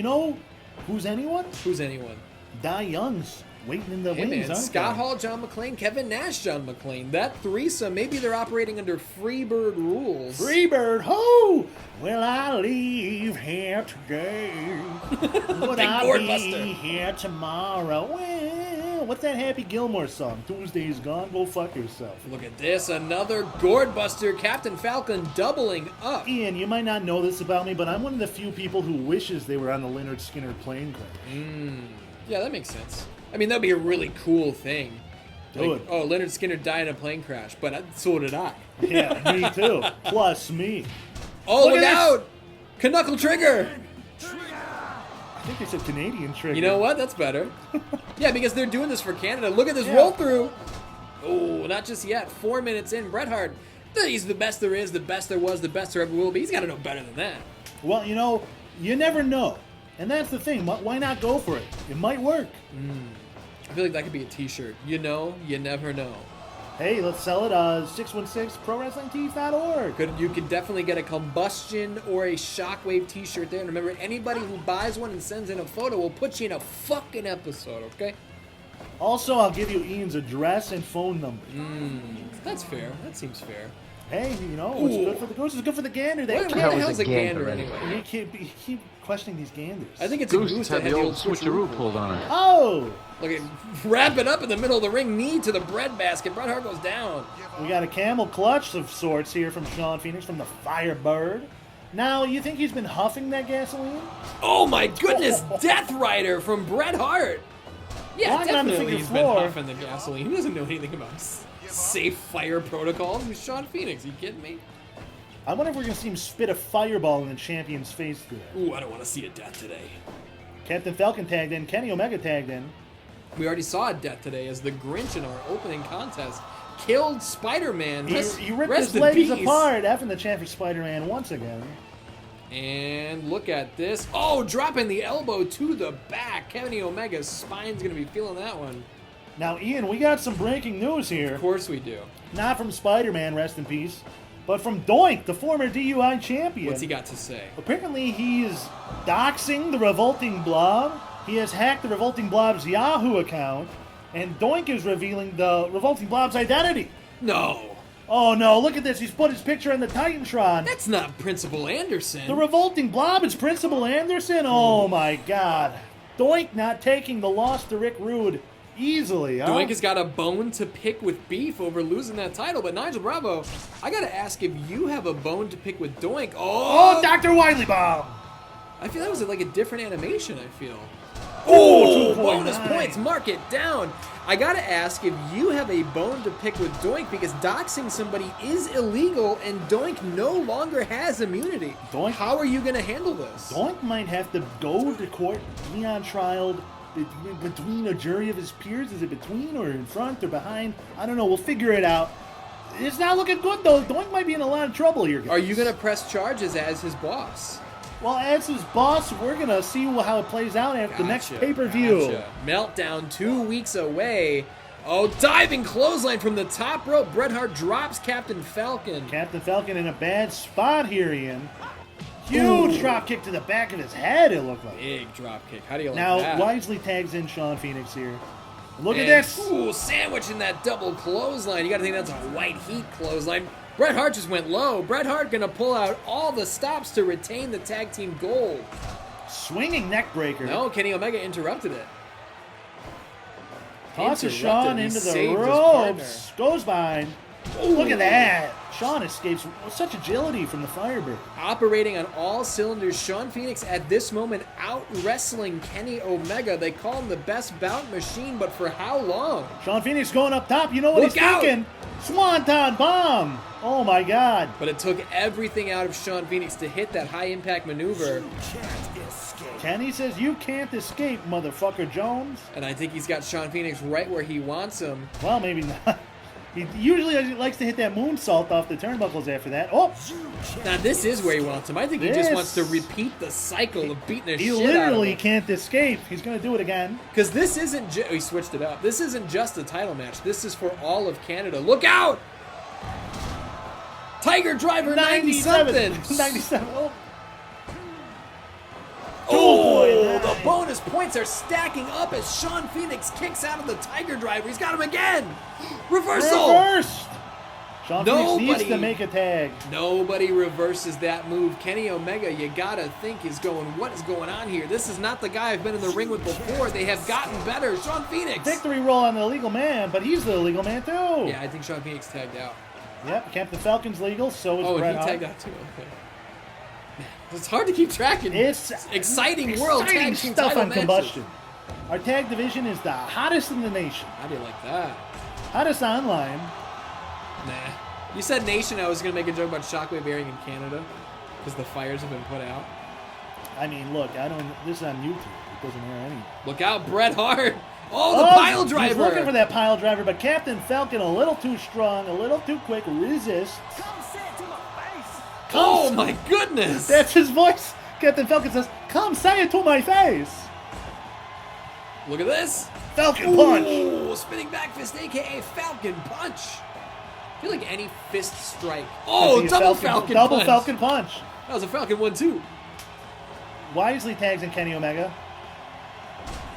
who's anyone? Who's anyone? Die Young's waiting in the wings, man. aren't Scott they? Hall, John McClane, Kevin Nash, John McClane. That threesome, maybe they're operating under Freebird rules. Freebird, ho! Will I leave here today? Would I be here tomorrow? Well, what's that Happy Gilmore song? Tuesday's gone, go fuck yourself. Look at this, another gourd buster. Captain Falcon doubling up. Ian, you might not know this about me, but I'm one of the few people who wishes they were on the Leonard Skinner plane crash. Yeah, that makes sense. I mean, that'd be a really cool thing. Dude. Oh, Leonard Skinner died in a plane crash, but so did I. Yeah, me too. Plus me. Oh, look out! Knuckle trigger! I think they said Canadian trigger. You know what? That's better. Yeah, because they're doing this for Canada. Look at this roll through. Oh, not just yet. 4 minutes in. Bret Hart, he's the best there is, the best there was, the best there ever will be. He's got to know better than that. Well, you never know. And that's the thing. Why not go for it? It might work. I feel like that could be a t-shirt. You never know. Hey, let's sell it. 616prowrestlingtees.org. You could definitely get a Combustion or a Shockwave t-shirt there. And remember, anybody who buys one and sends in a photo will put you in a fucking episode, okay? Also, I'll give you Ian's address and phone number. That's fair. That seems fair. Hey, what's good for the goose is good for the gander. What the hell's a gander anyway? You keep questioning these ganders. I think it's a goose that had the old switcheroo pulled on it. Oh! Look at wrap it up in the middle of the ring, knee to the bread basket. Bret Hart goes down. We got a camel clutch of sorts here from Sean Phoenix from the Firebird. Now, you think he's been huffing that gasoline? Oh my goodness, Death Rider from Bret Hart. Yeah, Walking on the definitely figure he's been floor. huffing the gasoline. He doesn't know anything about safe fire protocols. He's Sean Phoenix. You kidding me? I wonder if we're going to see him spit a fireball in the champion's face today. Ooh, I don't want to see a death today. Captain Falcon tagged in. Kenny Omega tagged in. We already saw a death today as the Grinch in our opening contest killed Spider-Man. He ripped Rest his in legs peace. apart, effing the champ for Spider-Man once again. And look at this. Oh, dropping the elbow to the back. Kenny Omega's spine's going to be feeling that one. Now, Ian, we got some breaking news here. Of course we do. Not from Spider-Man, rest in peace, but from Doink, the former DUI champion. What's he got to say? Apparently, he's doxing the Revolting Blob. He has hacked the Revolting Blob's Yahoo account, and Doink is revealing the Revolting Blob's identity. No. Oh no, look at this. He's put his picture in the Titantron. That's not Principal Anderson. The Revolting Blob is Principal Anderson? Oh my god. Doink not taking the loss to Rick Rude easily, huh? Doink has got a bone to pick with Beef over losing that title, but Nigel Bravo, I gotta ask if you have a bone to pick with Doink. Oh, Dr. Wiley Bomb! I feel that was like a different animation, I feel. Oh, 2.9. Bonus points, mark it down. I gotta ask if you have a bone to pick with Doink because doxing somebody is illegal and Doink no longer has immunity. Doink? How are you gonna handle this? Doink might have to go to court, be on trial between a jury of his peers. Is it between or in front or behind? I don't know. We'll figure it out. It's not looking good, though. Doink might be in a lot of trouble here, guys. Are you gonna press charges as his boss? Well, as his boss, we're going to see how it plays out after the next pay-per-view. Gotcha. Meltdown 2 weeks away. Oh, diving clothesline from the top rope. Bret Hart drops Captain Falcon. Captain Falcon in a bad spot here, Ian. Huge drop kick to the back of his head, it looked like. Big drop kick. How do you like Now, that? Wisely tags in Sean Phoenix here. Look at And, this. Ooh, sandwiching that double clothesline. You got to think that's a white heat clothesline. Bret Hart just went low. Bret Hart going to pull out all the stops to retain the tag team gold. Swinging neck breaker. No, Kenny Omega interrupted it. Tosses Interrupted. Sean He into the saved his ropes. Goes behind. Ooh. Look at that. Sean escapes with such agility from the Firebird. Operating on all cylinders, Sean Phoenix at this moment out wrestling Kenny Omega. They call him the best bout machine, but for how long? Sean Phoenix going up top. You know what Look he's out. thinking? Swanton bomb. Oh my God. But it took everything out of Sean Phoenix to hit that high impact maneuver. Kenny says you can't escape, motherfucker Jones. And I think he's got Sean Phoenix right where he wants him. Well, maybe not. He usually likes to hit that moonsault off the turnbuckles after that. Oh! Now this is where he wants him. I think he just wants to repeat the cycle of beating the shit out of him. He literally can't escape. He's going to do it again. Because this isn't he switched it up. This isn't just a title match. This is for all of Canada. Look out! Tiger Driver 90-something! 97. Oh. Oh, the bonus points are stacking up as Sean Phoenix kicks out of the Tiger Driver. He's got him again. Reversal. Reversed. Sean Phoenix needs to make a tag. Nobody reverses that move. Kenny Omega, you gotta think, is going, what is going on here? This is not the guy I've been in the ring with before. They have gotten better. Sean Phoenix. Victory roll on the illegal man, but he's the illegal man too. Yeah, I think Sean Phoenix tagged out. Yep, Captain Falcon's legal, so is Bret he Hart. tagged out too. Okay. It's hard to keep track of. It's exciting world tag team stuff title on matches. Combustion. Our tag division is the hottest in the nation. How do you like that? Hottest online. Nah. You said nation, I was going to make a joke about Shockwave airing in Canada because the fires have been put out. I mean, look, this is on YouTube. It doesn't air any. Look out, Bret Hart. Oh, the pile driver. He's looking for that pile driver, but Captain Falcon a little too strong, a little too quick, resists. Oh my goodness! That's his voice. Captain Falcon says, "Come say it to my face." Look at this. Falcon punch. Ooh, spinning back fist, aka Falcon punch. I feel like any fist strike. Oh, double Falcon Double punch. Falcon punch. That was a Falcon 1-2. Wisely tags in Kenny Omega.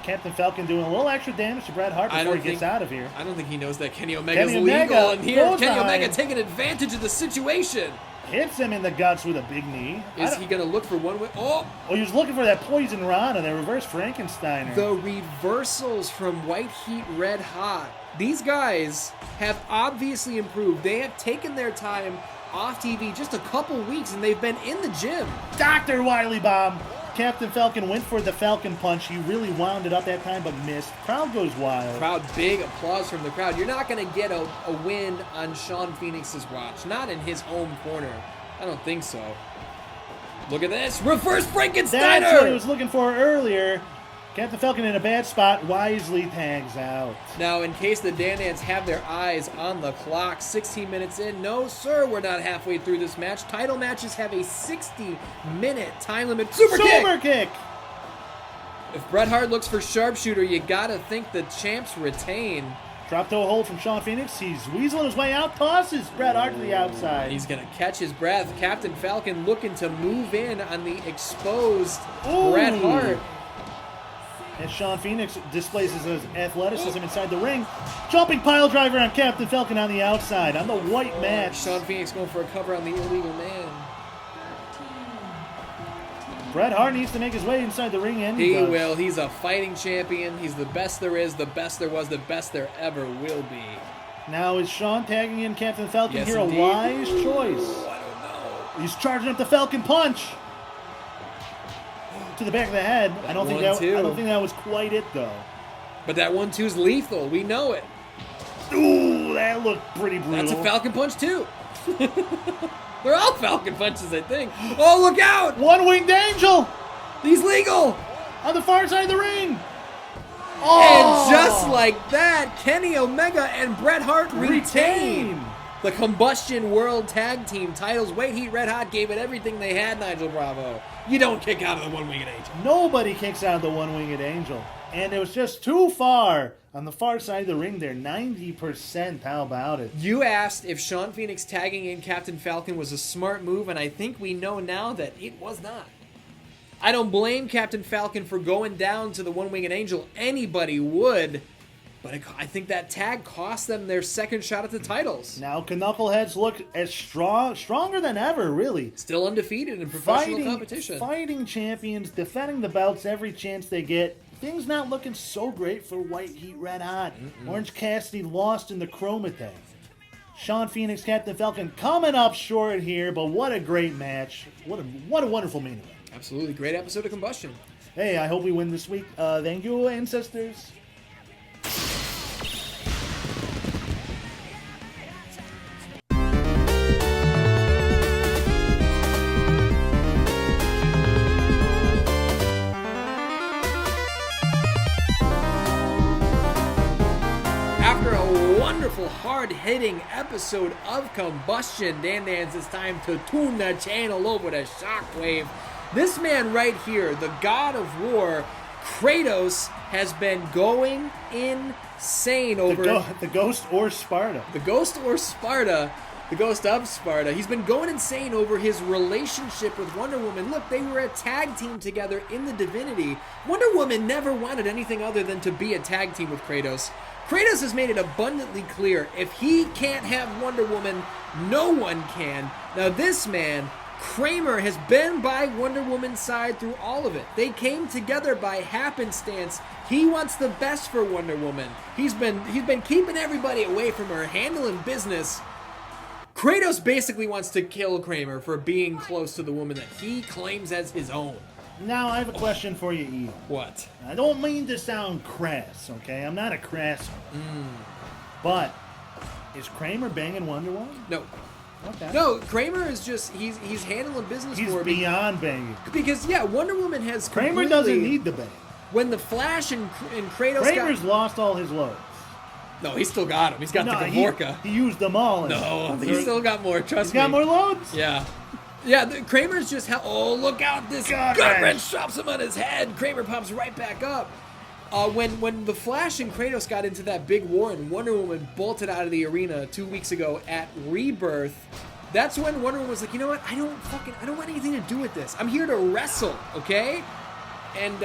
Captain Falcon doing a little extra damage to Bret Hart before he gets out of here. I don't think he knows that Kenny Omega's Kenny legal. Omega And here, goes Kenny behind. Omega taking advantage of the situation. Hits him in the guts with a big knee. Is he going to look for one way? Oh! Oh, he was looking for that poison Rana, that reverse Frankensteiner. The reversals from White Heat Red Hot. These guys have obviously improved. They have taken their time off TV just a couple weeks, and they've been in the gym. Dr. Wily Bomb. Captain Falcon went for the Falcon Punch. He really wound it up that time, but missed. Crowd goes wild. Crowd, big applause from the crowd. You're not going to get a win on Sean Phoenix's watch. Not in his home corner. I don't think so. Look at this. Reverse Frankensteiner! That's what he was looking for earlier. Captain Falcon in a bad spot, wisely tags out. Now, in case the Dan Dans have their eyes on the clock, 16 minutes in. No, sir, we're not halfway through this match. Title matches have a 60-minute time limit. Super kick! If Bret Hart looks for sharpshooter, you gotta think the champs retain. Drop toe hold from Sean Phoenix. He's weaseling his way out, tosses Bret Hart to the outside. He's gonna catch his breath. Captain Falcon looking to move in on the exposed Ooh. Bret Hart. As Sean Phoenix displays his athleticism inside the ring. Jumping pile driver on Captain Falcon on the outside on the white mat. Sean Phoenix going for a cover on the illegal man. Bret Hart needs to make his way inside the ring, and he will. He's a fighting champion. He's the best there is, the best there was, the best there ever will be. Now is Sean tagging in Captain Falcon yes, here indeed. a wise choice? I don't know. He's charging up the Falcon Punch to the back of the head. I don't think that was quite it though. But that 1-2's lethal. We know it. Ooh, that looked pretty brutal. That's a Falcon Punch too. They're all Falcon Punches, I think. Oh, look out! One-winged angel. He's legal On the far side of the ring. Oh! And just like that, Kenny Omega and Bret Hart retain the Combustion World Tag Team titles. Wait, Heat Red Hot gave it everything they had, Nigel Bravo. You don't kick out of the One-Winged Angel. Nobody kicks out of the One-Winged Angel. And it was just too far on the far side of the ring there. 90%. How about it? You asked if Sean Phoenix tagging in Captain Falcon was a smart move, and I think we know now that it was not. I don't blame Captain Falcon for going down to the One-Winged Angel. Anybody would. But I think that tag cost them their second shot at the titles. Now Knuckleheads look as stronger than ever, really. Still undefeated in professional competition. Fighting champions, defending the belts every chance they get. Things not looking so great for White Heat Red Hot. Orange Cassidy lost in the Krowmite Tag. Sean Phoenix, Captain Falcon coming up short here, but what a great match. What a wonderful main event. Absolutely. Great episode of Combustion. Hey, I hope we win this week. Thank you, ancestors. Hard-hitting episode of Combustion. Dan Dans, it's time to tune the channel over to Shockwave. This man right here, the God of War, Kratos, has been going insane over... The Ghost or Sparta. The Ghost or Sparta. The Ghost of Sparta. He's been going insane over his relationship with Wonder Woman. Look, they were a tag team together in the Divinity. Wonder Woman never wanted anything other than to be a tag team with Kratos. Kratos has made it abundantly clear, if he can't have Wonder Woman, no one can. Now this man, Kramer, has been by Wonder Woman's side through all of it. They came together by happenstance. He wants the best for Wonder Woman. He's been keeping everybody away from her, handling business. Kratos basically wants to kill Kramer for being close to the woman that he claims as his own. Now, I have a question for you, Ian. What? I don't mean to sound crass, okay? I'm not a crass But, is Kramer banging Wonder Woman? No. Okay. No, Kramer is just, he's handling business He's for beyond banging. Because, yeah, Wonder Woman has Kramer doesn't need the bang. When the Flash and Kratos Kramer's lost all his loads. No, he's still got them. He's got the Gavorka. He used them all. No, he's still got more, trust me. He's got more loads? Yeah. Yeah, Kramer's just oh, look out, this gut wrench drops him on his head. Kramer pops right back up. When the Flash and Kratos got into that big war and Wonder Woman bolted out of the arena 2 weeks ago at Rebirth, that's when Wonder Woman was like, you know what, I don't want anything to do with this. I'm here to wrestle, okay? And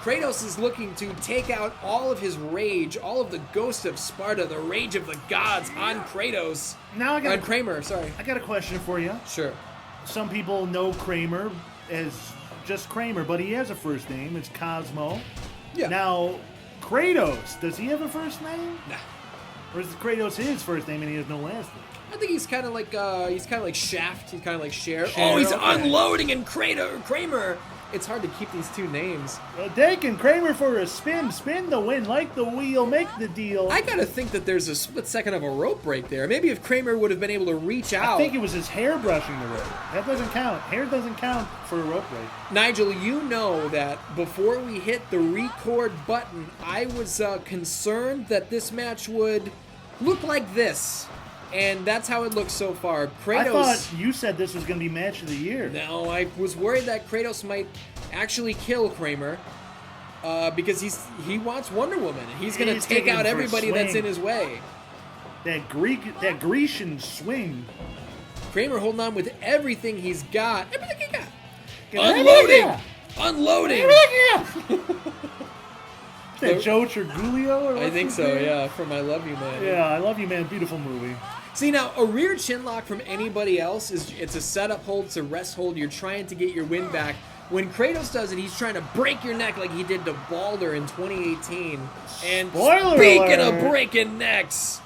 Kratos is looking to take out all of his rage, all of the ghost of Sparta, the rage of the gods on Kratos. Now I got on Kramer, sorry. I got a question for you. Sure. Some people know Kramer as just Kramer, but he has a first name. It's Cosmo. Yeah. Now, Kratos, does he have a first name? Nah. Or is Kratos his first name and he has no last name? I think he's kind of like Shaft. He's kind of like Cher. Cher, Oh, he's okay. unloading and Kramer. It's hard to keep these two names. Taking Kramer for a spin the win, like the wheel, make the deal. I gotta think that there's a split second of a rope break there. Maybe if Kramer would have been able to reach out. I think it was his hair brushing the rope. That doesn't count. Hair doesn't count for a rope break. Nigel, you know that before we hit the record button, I was concerned that this match would look like this. And that's how it looks so far. Kratos. I thought you said this was going to be match of the year. No, I was worried that Kratos might actually kill Kramer because he wants Wonder Woman. He's going to take out everybody that's in his way. That Grecian swing. Kramer holding on with everything he's got. Everything he got. Unloading. Is that Joe Trigulio? I think so, yeah, from I Love You, Man. Yeah, I Love You, Man. Beautiful movie. See, now, a rear chin lock from anybody else, it's a setup hold, it's a rest hold. You're trying to get your win back. When Kratos does it, he's trying to break your neck like he did to Balder in 2018. And Spoiler speaking alert. of breaking necks,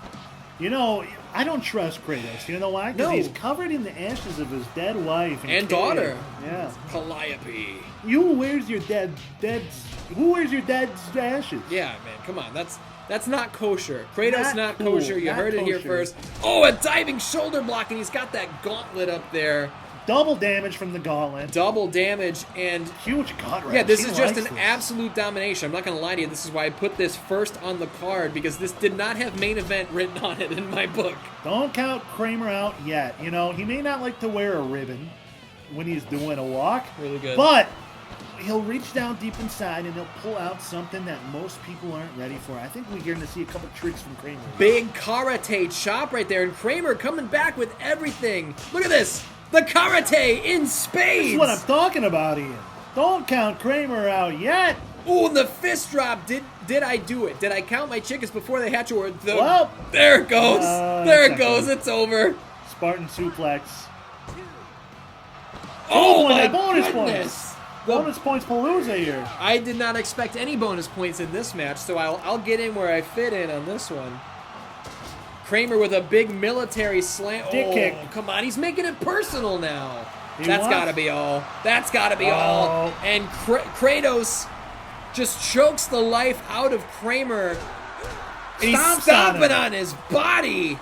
You know, I don't trust Kratos. You know why? Because No. he's covered in the ashes of his dead wife and kid. daughter. Yeah. Calliope. Who wears your dad's ashes? Yeah, man, come on. That's not kosher. Kratos not cool. kosher. You Not heard it here kosher. first. Oh, a diving shoulder block, and he's got that gauntlet up there. Double damage from the gauntlet. Double damage, and Huge gut wrench. yeah, this He is just likes an this. absolute domination. I'm not going to lie to you. This is why I put this first on the card, because this did not have main event written on it in my book. Don't count Kramer out yet. You know, he may not like to wear a ribbon when he's doing a walk. Really good. But he'll reach down deep inside and he'll pull out something that most people aren't ready for. I think we're going to see a couple tricks from Kramer. Big karate chop right there, and Kramer coming back with everything. Look at this. The karate in spades. This is what I'm talking about, Ian. Don't count Kramer out yet. Oh, and the fist drop. Did I do it? Did I count my chickens before they hatch? Or Well, there it goes. There it second. goes. It's over. Spartan suplex. Oh, my my bonus goodness. Bonus points Palooza here. I did not expect any bonus points in this match, so I'll get in where I fit in on this one. Kramer with a big military slam. Dick kick. Come on. He's making it personal now. He That's wants- got to be all. That's got to be all. And Kratos just chokes the life out of Kramer. And he's Stomps on stomping him. on his body.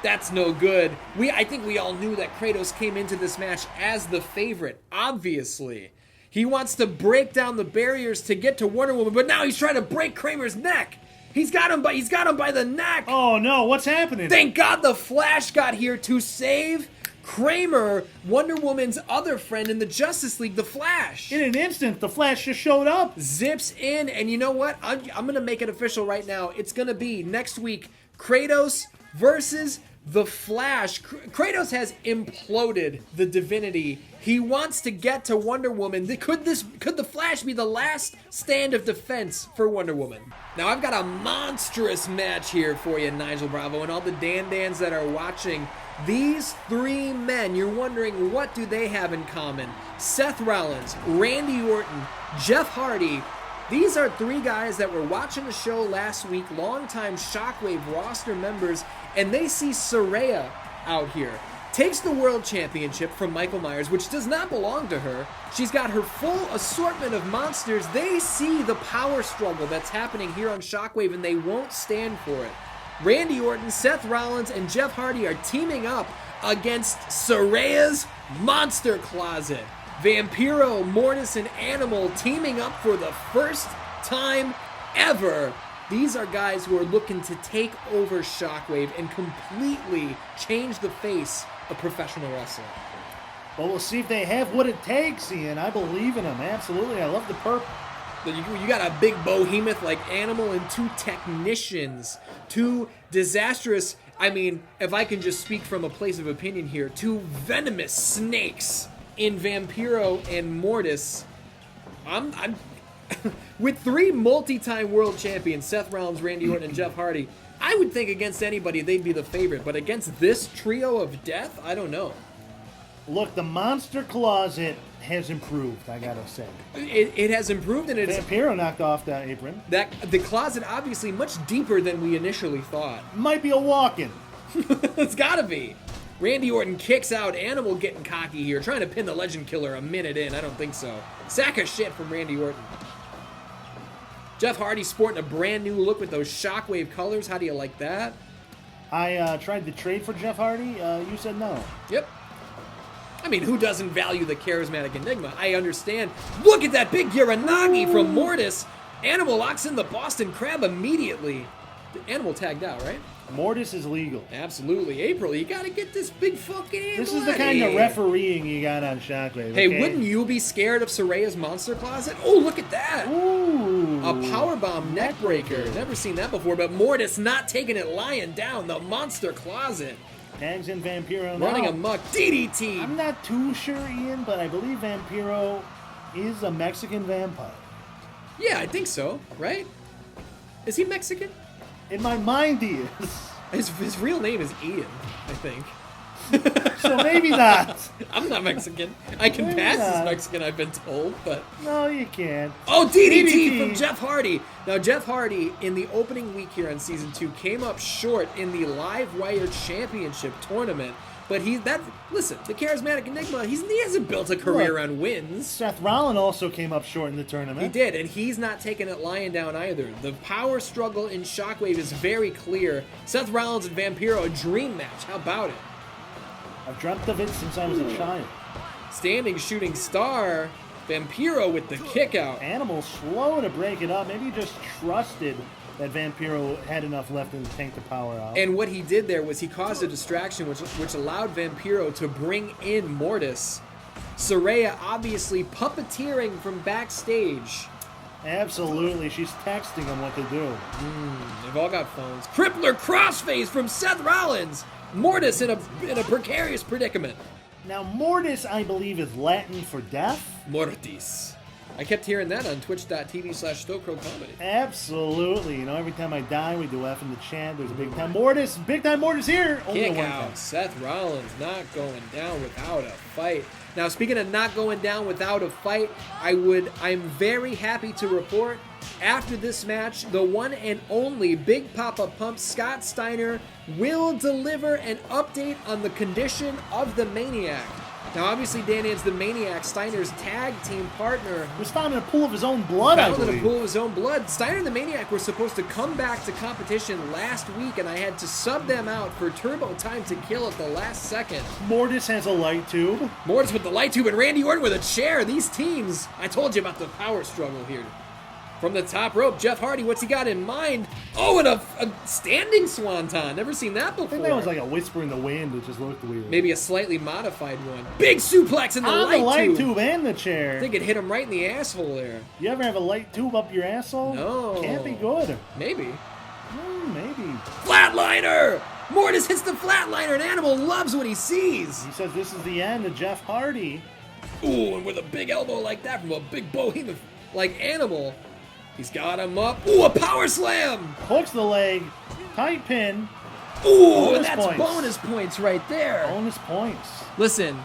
That's no good. I think we all knew that Kratos came into this match as the favorite, obviously. He wants to break down the barriers to get to Wonder Woman, but now he's trying to break Kramer's neck. He's got him by the neck. Oh no, what's happening? Thank God the Flash got here to save Kramer, Wonder Woman's other friend in the Justice League, the Flash. In an instant, the Flash just showed up. Zips in, and you know what? I'm going to make it official right now. It's going to be next week, Kratos versus the Flash. Kratos has imploded the divinity. He wants to get to Wonder Woman. Could the Flash be the last stand of defense for Wonder Woman? Now I've got a monstrous match here for you, Nigel Bravo, and all the Dan-Dans that are watching. These three men, you're wondering, what do they have in common? Seth Rollins, Randy Orton, Jeff Hardy. These are three guys that were watching the show last week, longtime Shockwave roster members, and they see Saraya out here. Takes the World Championship from Michael Myers, which does not belong to her. She's got her full assortment of monsters. They see the power struggle that's happening here on Shockwave, and they won't stand for it. Randy Orton, Seth Rollins, and Jeff Hardy are teaming up against Saraya's Monster Closet. Vampiro, Mortis, and Animal teaming up for the first time ever. These are guys who are looking to take over Shockwave and completely change the face of professional wrestling. Well, we'll see if they have what it takes, Ian. I believe in them. Absolutely. I love the perp. You got a big behemoth like Animal and two technicians, two disastrous, I mean, if I can just speak from a place of opinion here, two venomous snakes in Vampiro and Mortis. I'm with three multi-time world champions, Seth Rollins, Randy Orton, and Jeff Hardy, I would think against anybody they'd be the favorite, but against this trio of death, I don't know. Look, the Monster Closet has improved, I gotta say. It has improved, and it's Vampiro knocked off the apron. that the closet obviously much deeper than we initially thought. Might be a walk-in. It's gotta be. Randy Orton kicks out. Animal getting cocky here, trying to pin the Legend Killer a minute in. I don't think so. Sack of shit from Randy Orton. Jeff Hardy sporting a brand new look with those Shockwave colors. How do you like that? I tried to trade for Jeff Hardy. You said no. Yep. I mean, who doesn't value the charismatic Enigma? I understand. Look at that big Uranagi from Mortis. Animal locks in the Boston Crab immediately. The Animal tagged out, right? Mortis is legal. Absolutely. April, you gotta get this big fucking Animal. This is the kind of refereeing you got on Shockwave. Hey, okay? wouldn't you be scared of Saraya's Monster Closet? Oh, look at that. Ooh. A powerbomb neckbreaker. Never seen that before, but Mortis not taking it lying down. The Monster Closet. Tags in Vampiro now. Running amok. DDT. I'm not too sure, Ian, but I believe Vampiro is a Mexican vampire. Yeah, I think so, right? Is he Mexican? In my mind, he is. His real name is Ian, I think. So maybe not. I'm not Mexican. I can Maybe pass as not. Mexican, I've been told, but... No, you can't. Oh, DDT DDT. from Jeff Hardy. Now, Jeff Hardy, in the opening week here on Season 2, came up short in the Live Wire Championship tournament. But listen, the charismatic Enigma, he hasn't built a career on wins. Seth Rollins also came up short in the tournament. He did, and he's not taking it lying down either. The power struggle in Shockwave is very clear. Seth Rollins and Vampiro, a dream match. How about it? I've dreamt of it since I was a child. Standing shooting star, Vampiro with the kick out. Animal slow to break it up. Maybe he just trusted that Vampiro had enough left in the tank to power out. And what he did there was he caused a distraction which allowed Vampiro to bring in Mortis. Saraya obviously puppeteering from backstage. Absolutely, she's texting him what to do. They've all got phones. Crippler crossface from Seth Rollins. Mortis in a precarious predicament. Now, Mortis, I believe, is Latin for death. Mortis. I kept hearing that on twitch.tv/StokeCrowComedy. Absolutely. You know, every time I die, we do F in the chat. There's a big time Mortis here. Only Kick one out. time. Seth Rollins not going down without a fight. Now, speaking of not going down without a fight, I'm very happy to report after this match, the one and only Big Poppa Pump Scott Steiner will deliver an update on the condition of the Maniac. Now, obviously, Danny is the Maniac, Steiner's tag team partner. He was found in a pool of his own blood, I Found in a believe. pool of his own blood. Steiner and the Maniac were supposed to come back to competition last week, and I had to sub them out for Turbo Time to Kill at the last second. Mortis has a light tube. Mortis with the light tube and Randy Orton with a chair. These teams, I told you about the power struggle here. From the top rope, Jeff Hardy, what's he got in mind? Oh, and a standing swanton. Never seen that before. I think that was like a whisper in the wind. It just looked weird. Maybe a slightly modified one. Big suplex in the On light the light tube. tube and the I chair. think it hit him right in the asshole there. You ever have a light tube up your asshole? No. Can't be good. Maybe. Maybe. Flatliner! Mortis hits the flatliner, and Animal loves what he sees. He says this is the end of Jeff Hardy. Ooh, and with a big elbow like that from a big behemoth like Animal, he's got him up. Ooh, a power slam! Hooks the leg. Tight pin. Ooh, Bonus and that's points. bonus points right there. Bonus points. Listen,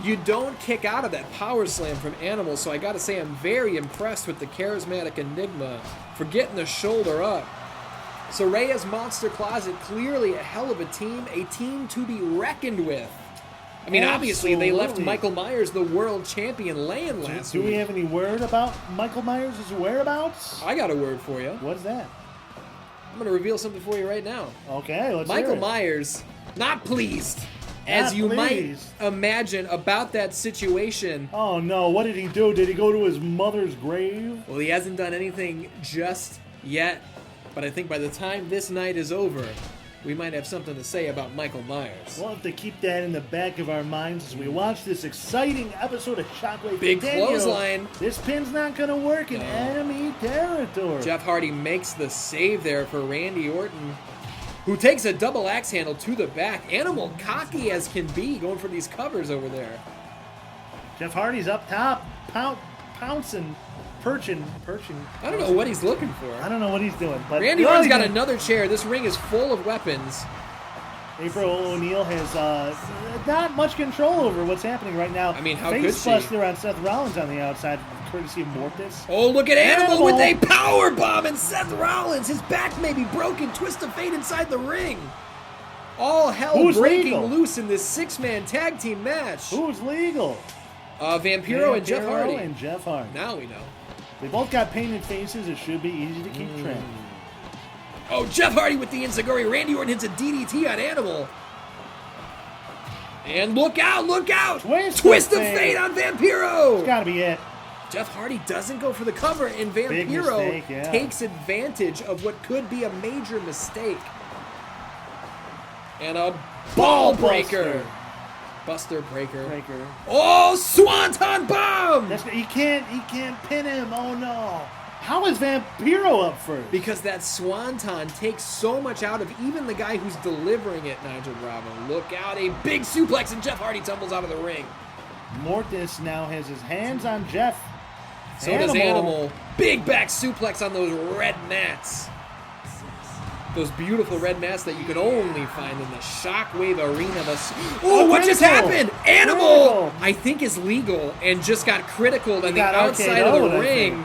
you don't kick out of that power slam from Animal, so I gotta say I'm very impressed with the charismatic Enigma for getting the shoulder up. Saraya's Monster Closet, clearly a hell of a team to be reckoned with. I mean, obviously, they left Absolutely. Michael Myers, the world champion, laying last Do week. we have any word about Michael Myers' whereabouts? I got a word for you. What's that? I'm going to reveal something for you right now. Okay, let's hear Michael it. Myers, not pleased, as Not you pleased. might imagine about that situation. Oh no, what did he do? Did he go to his mother's grave? Well, he hasn't done anything just yet, but I think by the time this night is over, we might have something to say about Michael Myers. We'll have to keep that in the back of our minds as we watch this exciting episode of Shockwave Big continue. clothesline. This pin's not going to work in No. enemy territory. Jeff Hardy makes the save there for Randy Orton, who takes a double axe handle to the back. Animal cocky as can be, going for these covers over there. Jeff Hardy's up top, pouncing, perching. I don't know what he's looking for. I don't know what he's doing. But Randy Orton's got another chair. This ring is full of weapons. April O'Neil has not much control over what's happening right now. I mean, how could Face she? Buster on Seth Rollins on the outside, courtesy of Mortis. Oh, look at Animal with a Animal. power bomb, and Seth Rollins, his back may be broken. Twist of fate inside the ring. All hell Who's breaking legal? loose in this 6-man tag team match. Who's legal? Vampiro and Jeff Hardy. And Jeff Hardy. Now we know. They both got painted faces. It should be easy to keep track. Oh, Jeff Hardy with the Enziguri. Randy Orton hits a DDT on Animal. And look out, look out! Twist of fate on Vampiro! It's got to be it. Jeff Hardy doesn't go for the cover, and Vampiro mistake, yeah. takes advantage of what could be a major mistake. And a ball breaker. Buster breaker. Oh, Swanton bomb! He can't pin him. Oh no. How is Vampiro up first? Because that Swanton takes so much out of even the guy who's delivering it, Nigel Bravo. Look out, a big suplex, and Jeff Hardy tumbles out of the ring. Mortis now has his hands on Jeff. So does Animal. Big back suplex on those red mats. Those beautiful red mats that you can only find in the Shockwave Arena. What just happened? Animal, I think, is legal and just got criticaled on the outside of the ring.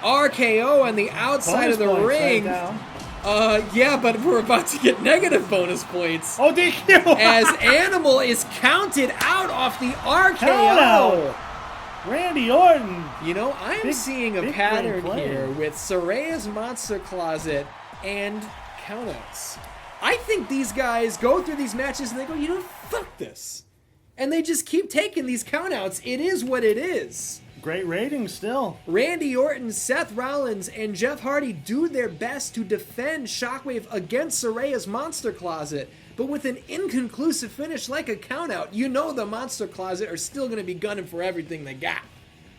RKO on the outside of the ring. Yeah, but we're about to get negative bonus points. Oh, DQ! As Animal is counted out off the RKO. Randy Orton. You know, I'm seeing a pattern here with Saraya's Monster Closet and countouts. I think these guys go through these matches and they go, you know, fuck this. And they just keep taking these countouts. It is what it is. Great ratings still. Randy Orton, Seth Rollins, and Jeff Hardy do their best to defend Shockwave against Saraya's Monster Closet, but with an inconclusive finish like a countout, you know the Monster Closet are still going to be gunning for everything they got.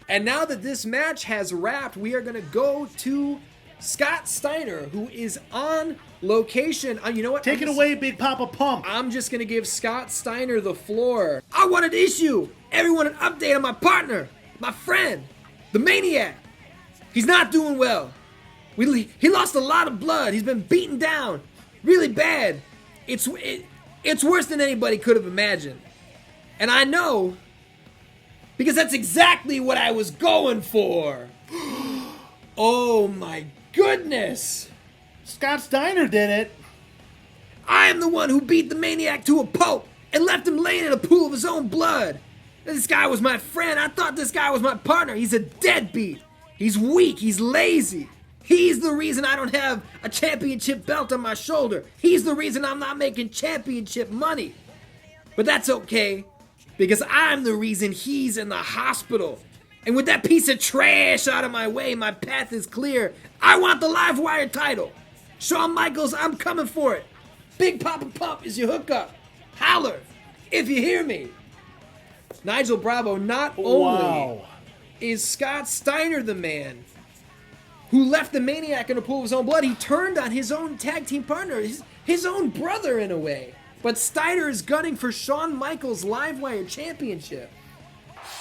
And now that this match has wrapped, we are going to go to Scott Steiner, who is on location. You know what? Take it away, Big Papa Pump. I'm just going to give Scott Steiner the floor. I wanted to issue everyone an update on my partner. My friend, the Maniac. He's not doing well. He lost a lot of blood. He's been beaten down really bad. It's worse than anybody could have imagined. And I know because that's exactly what I was going for. Oh my goodness. Scott Steiner did it. I am the one who beat the Maniac to a pulp and left him laying in a pool of his own blood. This guy was my friend. I thought this guy was my partner. He's a deadbeat. He's weak. He's lazy. He's the reason I don't have a championship belt on my shoulder. He's the reason I'm not making championship money. But that's okay, because I'm the reason he's in the hospital. And with that piece of trash out of my way, my path is clear. I want the live wire title. Shawn Michaels, I'm coming for it. Big Papa Pump is your hookup. Holler if you hear me. Nigel Bravo, not only is Scott Steiner the man who left the Maniac in a pool of his own blood, he turned on his own tag team partner, his own brother in a way. But Steiner is gunning for Shawn Michaels' Livewire Championship.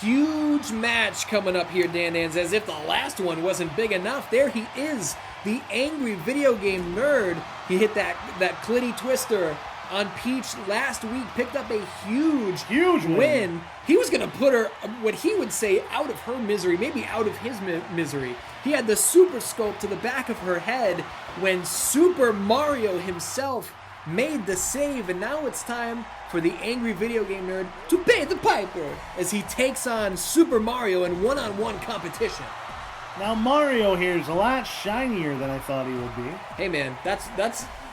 Huge match coming up here, Dan Dans, as if the last one wasn't big enough. There he is, the angry video game nerd. He hit that Clitty Twister on Peach last week, picked up a huge win. He was going to put her, what he would say, out of her misery, maybe out of his misery. He had the super scope to the back of her head when Super Mario himself made the save, and now it's time for the angry video game nerd to pay the piper as he takes on Super Mario in one-on-one competition. Now Mario here is a lot shinier than I thought he would be. Hey man, that's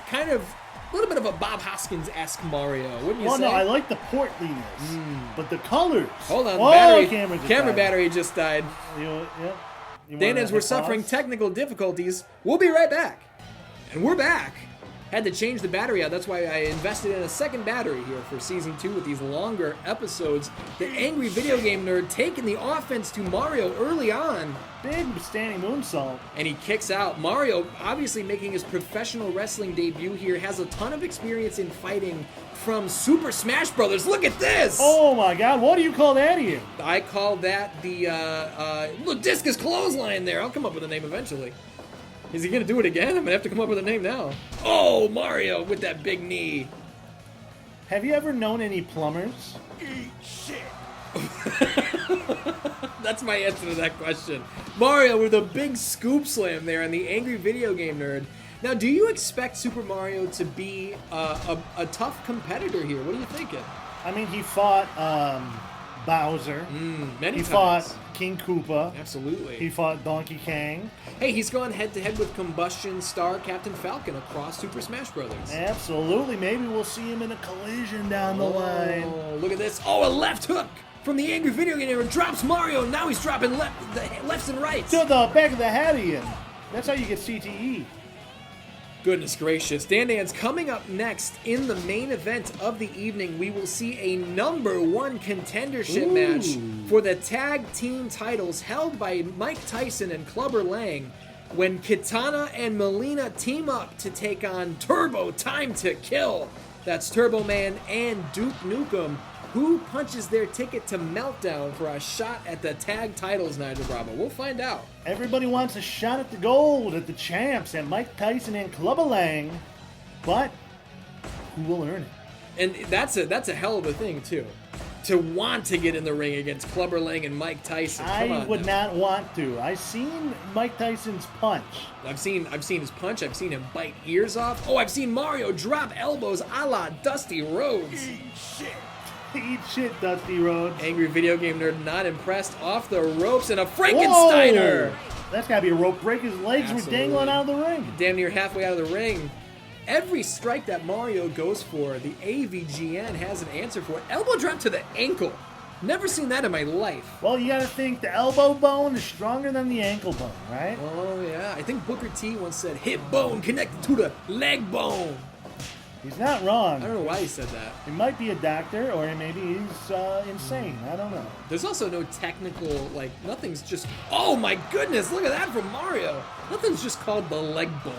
kind of a little bit of a Bob Hoskins-esque Mario, wouldn't you say? Well, no, I like the portliness, but the colors. Hold on, camera battery just died. Dan, as we're suffering technical difficulties, we'll be right back. And we're back. Had to change the battery out. That's why I invested in a second battery here for Season 2 with these longer episodes. The angry video game nerd taking the offense to Mario early on. Big standing moonsault. And he kicks out. Mario, obviously making his professional wrestling debut here, has a ton of experience in fighting from Super Smash Brothers. Look at this! Oh my god, what do you call that here? I call that the discus clothesline there. I'll come up with a name eventually. Is he going to do it again? I'm going to have to come up with a name now. Oh, Mario with that big knee. Have you ever known any plumbers? Eat shit. That's my answer to that question. Mario with a big scoop slam there on the angry video game nerd. Now, do you expect Super Mario to be a tough competitor here? What are you thinking? I mean, he fought Bowser. Many He times. fought King Koopa. Absolutely. He fought Donkey Kong. Hey, he's gone head-to-head with Combustion star Captain Falcon across Super Smash Brothers. Absolutely. Maybe we'll see him in a collision down the line. Oh, look at this. Oh, a left hook from the angry video game and drops Mario. Now he's dropping lefts and rights. To the back of the head, Ian. That's how you get CTE. Goodness gracious. Dan coming up next in the main event of the evening, we will see a #1 contendership match for the tag team titles held by Mike Tyson and Clubber Lang when Kitana and Mileena team up to take on Turbo Time to Kill. That's Turboman and Duke Nukem. Who punches their ticket to Meltdown for a shot at the tag titles, Nigel Bravo? We'll find out. Everybody wants a shot at the gold, at the champs, at Mike Tyson and Clubber Lang. But who will earn it? And that's a hell of a thing, too. To want to get in the ring against Clubber Lang and Mike Tyson. Come I on would now. not want to. I've seen Mike Tyson's punch. I've seen his punch. I've seen him bite ears off. Oh, I've seen Mario drop elbows a la Dusty Rhodes. Eat shit, Dusty Rhodes. Angry video game nerd not impressed. Off the ropes and a Frankensteiner. Whoa! That's got to be a rope break. His legs Absolutely. were dangling out of the ring. Damn near halfway out of the ring. Every strike that Mario goes for, the AVGN has an answer for it. Elbow drop to the ankle. Never seen that in my life. Well, you got to think the elbow bone is stronger than the ankle bone, right? Oh, yeah. I think Booker T once said hip bone connected to the leg bone. He's not wrong. I don't know why he said that. He might be a doctor, or maybe he's insane. I don't know. There's also no technical, like, nothing's just... Oh, my goodness, look at that from Mario. Nothing's just called the leg bone.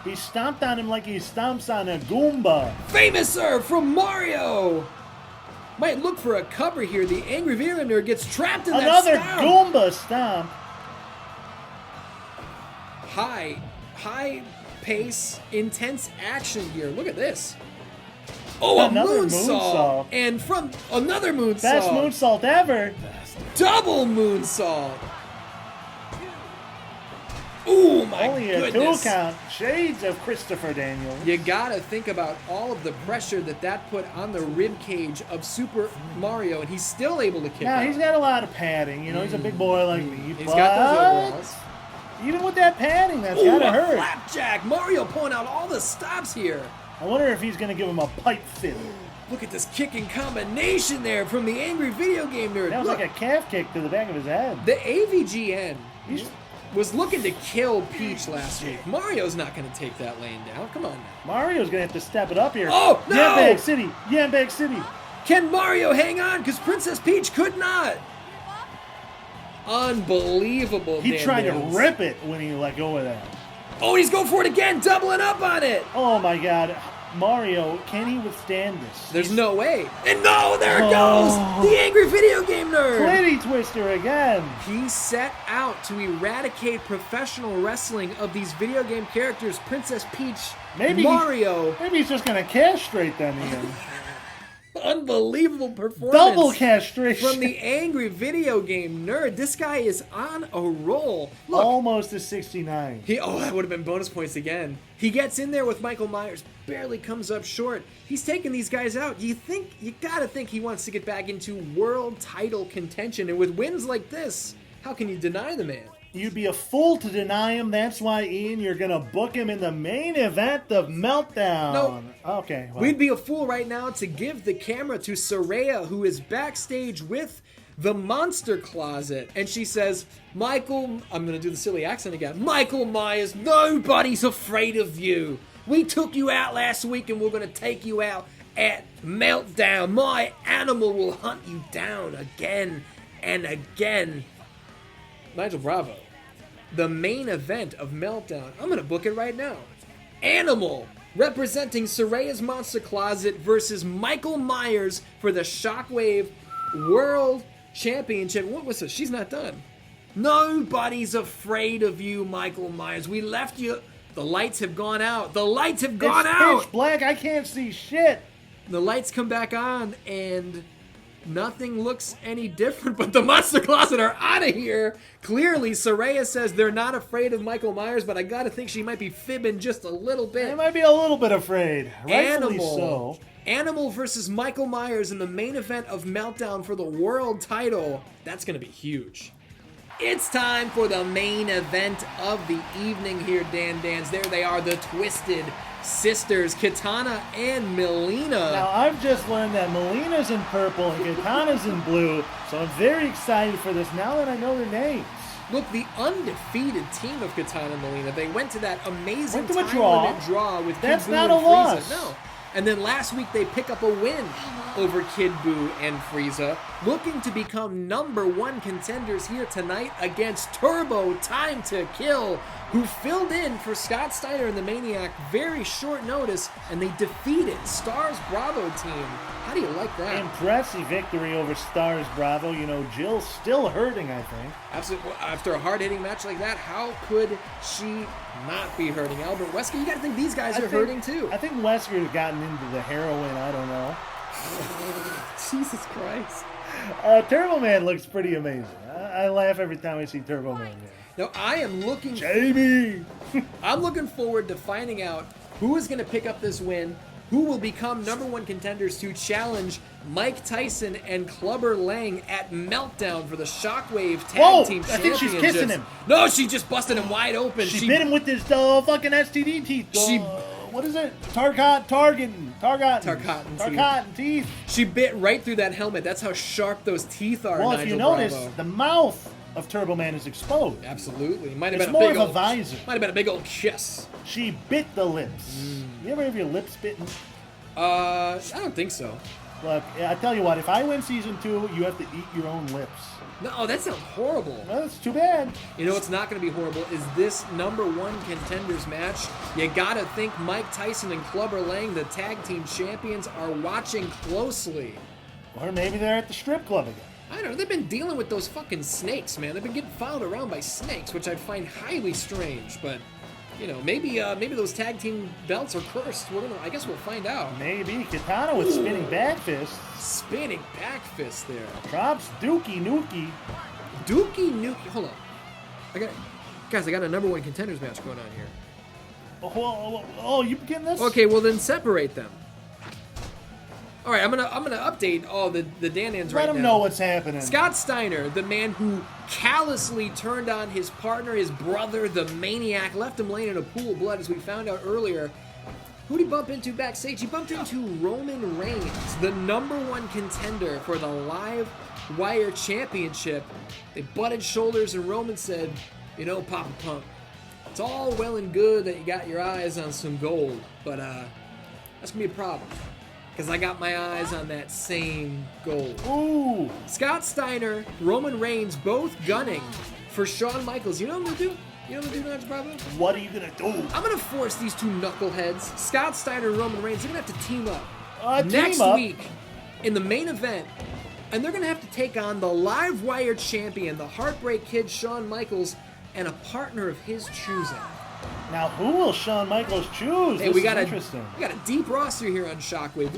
He stomped on him like he stomps on a Goomba. Famous serve from Mario. Might look for a cover here. The angry video nerd gets trapped in Another that stomp. Goomba stomp. High pace, intense action here. Look at this. Oh, Another a moonsault. moonsault. And from another moonsault. Best moonsault ever. Double moonsault. Ooh, my Only a goodness. 2 count. Shades of Christopher Daniels. You gotta think about all of the pressure that put on the rib cage of Super Mario, and he's still able to kick Now, out. he's got a lot of padding. You know, he's a big boy like me. He's but got those overalls. even with that padding, that's Ooh, gotta a hurt. flapjack. Mario pulling out all the stops here. I wonder if he's going to give him a pipe fit. Look at this kicking combination there from the angry video game nerd. That was Look, like a calf kick to the back of his head. the AVGN He's- was looking to kill Peach last week. Mario's not going to take that lane down. Come on now. Mario's going to have to step it up here. Oh, no! Yambag City. Yambag City. Can Mario hang on? Because Princess Peach could not. Unbelievable. He Dan tried to Daniels. rip it when he let go of that. Oh, he's going for it again, doubling up on it. Oh, my God. Mario, can he withstand this? There's no way. And no, there it Oh. goes. The angry video game nerd. Clitty Twister again. He set out to eradicate professional wrestling of these video game characters, Princess Peach, Maybe Mario. Maybe he's just going to castrate them again. Unbelievable performance. Double castration. From the angry video game nerd. This guy is on a roll. Look. Almost a 69. That would have been bonus points again. He gets in there with Michael Myers, barely comes up short. He's taking these guys out. You gotta think he wants to get back into world title contention, and with wins like this, how can you deny the man? You'd be a fool to deny him. That's why, Ian, you're going to book him in the main event of Meltdown. No. Okay. Well, We'd be a fool right now to give the camera to Saraya, who is backstage with the Monster Closet. And she says, Michael, I'm going to do the silly accent again. Michael Myers, nobody's afraid of you. We took you out last week and we're going to take you out at Meltdown. My animal will hunt you down again and again. Nigel Bravo, the main event of Meltdown. I'm going to book it right now. Animal representing Saraya's Monster Closet versus Michael Myers for the Shockwave World Championship. What was this? She's not done. Nobody's afraid of you, Michael Myers. We left you. The lights have gone out. The lights have gone it's out. pitch black. I can't see shit. The lights come back on, and Nothing looks any different, but the Monster Closet are out of here. Clearly, Saraya says they're not afraid of Michael Myers, but I gotta think she might be fibbing just a little bit. They might be a little bit afraid. Rightfully so. Animal versus Michael Myers in the main event of Meltdown for the world title. That's gonna be huge. It's time for the main event of the evening here, Dan Dans. There they are, the Twisted Sisters, Kitana and Mileena. Now, I've just learned that Melina's in purple and Kitana's in blue, so I'm very excited for this now that I know their names. Look, the undefeated team of Kitana and Mileena, they went to that amazing Went to a time limit draw with That's Kid Buu not and a loss. Frieza. No. And then last week they pick up a win over Kid Buu and Frieza, looking to become #1 contenders here tonight against Turbo Time to Kill, who filled in for Scott Steiner and the Maniac very short notice, and they defeated Stars Bravo team. How do you like that? Impressive victory over Stars Bravo. You know, Jill's still hurting, I think. Absolutely. After a hard-hitting match like that, how could she not be hurting? Albert Wesker, you got to think these guys are hurting too. I think Wesker's gotten into the heroin. I don't know. Jesus Christ. Turbo Man looks pretty amazing. I laugh every time I see Turbo Man. Now, I am looking... Jamie! I'm looking forward to finding out who is going to pick up this win, who will become #1 contenders to challenge Mike Tyson and Clubber Lang at Meltdown for the Shockwave Tag Team Championship. I think she's kissing him. No, she just busted him wide open. She bit him with this fucking STD teeth. What is it? Targotten teeth. She bit right through that helmet. That's how sharp those teeth are. Well, Nigel if you notice, Bravo. the mouth of Turbo Man is exposed. Absolutely. Might have It's been a more big of a old visor. Might have been a big old kiss. She bit the lips. You ever have your lips bitten? I don't think so. Look, I tell you what, if I win season 2, you have to eat your own lips. No, that sounds horrible. Well, that's too bad. You know what's not going to be horrible is this #1 contenders match. You got to think Mike Tyson and Clubber Lang, the tag team champions, are watching closely. Or maybe they're at the strip club again. I don't know. They've been dealing with those fucking snakes, man. They've been getting followed around by snakes, which I find highly strange. But, you know, maybe those tag team belts are cursed. I guess we'll find out. Maybe. Katana with spinning back fist. Spinning back fist there. Drops Dookie Nukie. Dookie Nukie. Hold on. I got a #1 contenders match going on here. Oh, you getting this? Okay, well then separate them. All right, I'm gonna update all the Dan Ans right now. Let them know what's happening. Scott Steiner, the man who callously turned on his partner, his brother, the Maniac, left him laying in a pool of blood, as we found out earlier. Who'd he bump into backstage? He bumped into Roman Reigns, the #1 contender for the Live Wire Championship. They butted shoulders, and Roman said, "You know, Poppa Punk, it's all well and good that you got your eyes on some gold, but that's gonna be a problem. Because I got my eyes on that same gold." Ooh. Scott Steiner, Roman Reigns, both gunning for Shawn Michaels. You know what I'm going to do? You know what I'm going to do, Nigel Bravo? What are you going to do? I'm going to force these two knuckleheads, Scott Steiner and Roman Reigns, they're going to have to team up Next week in the main event. And they're going to have to take on the Live Wire champion, the Heartbreak Kid, Shawn Michaels, and a partner of his choosing. Now, who will Shawn Michaels choose? Hey, This we is got interesting. we got a deep roster here on Shockwave.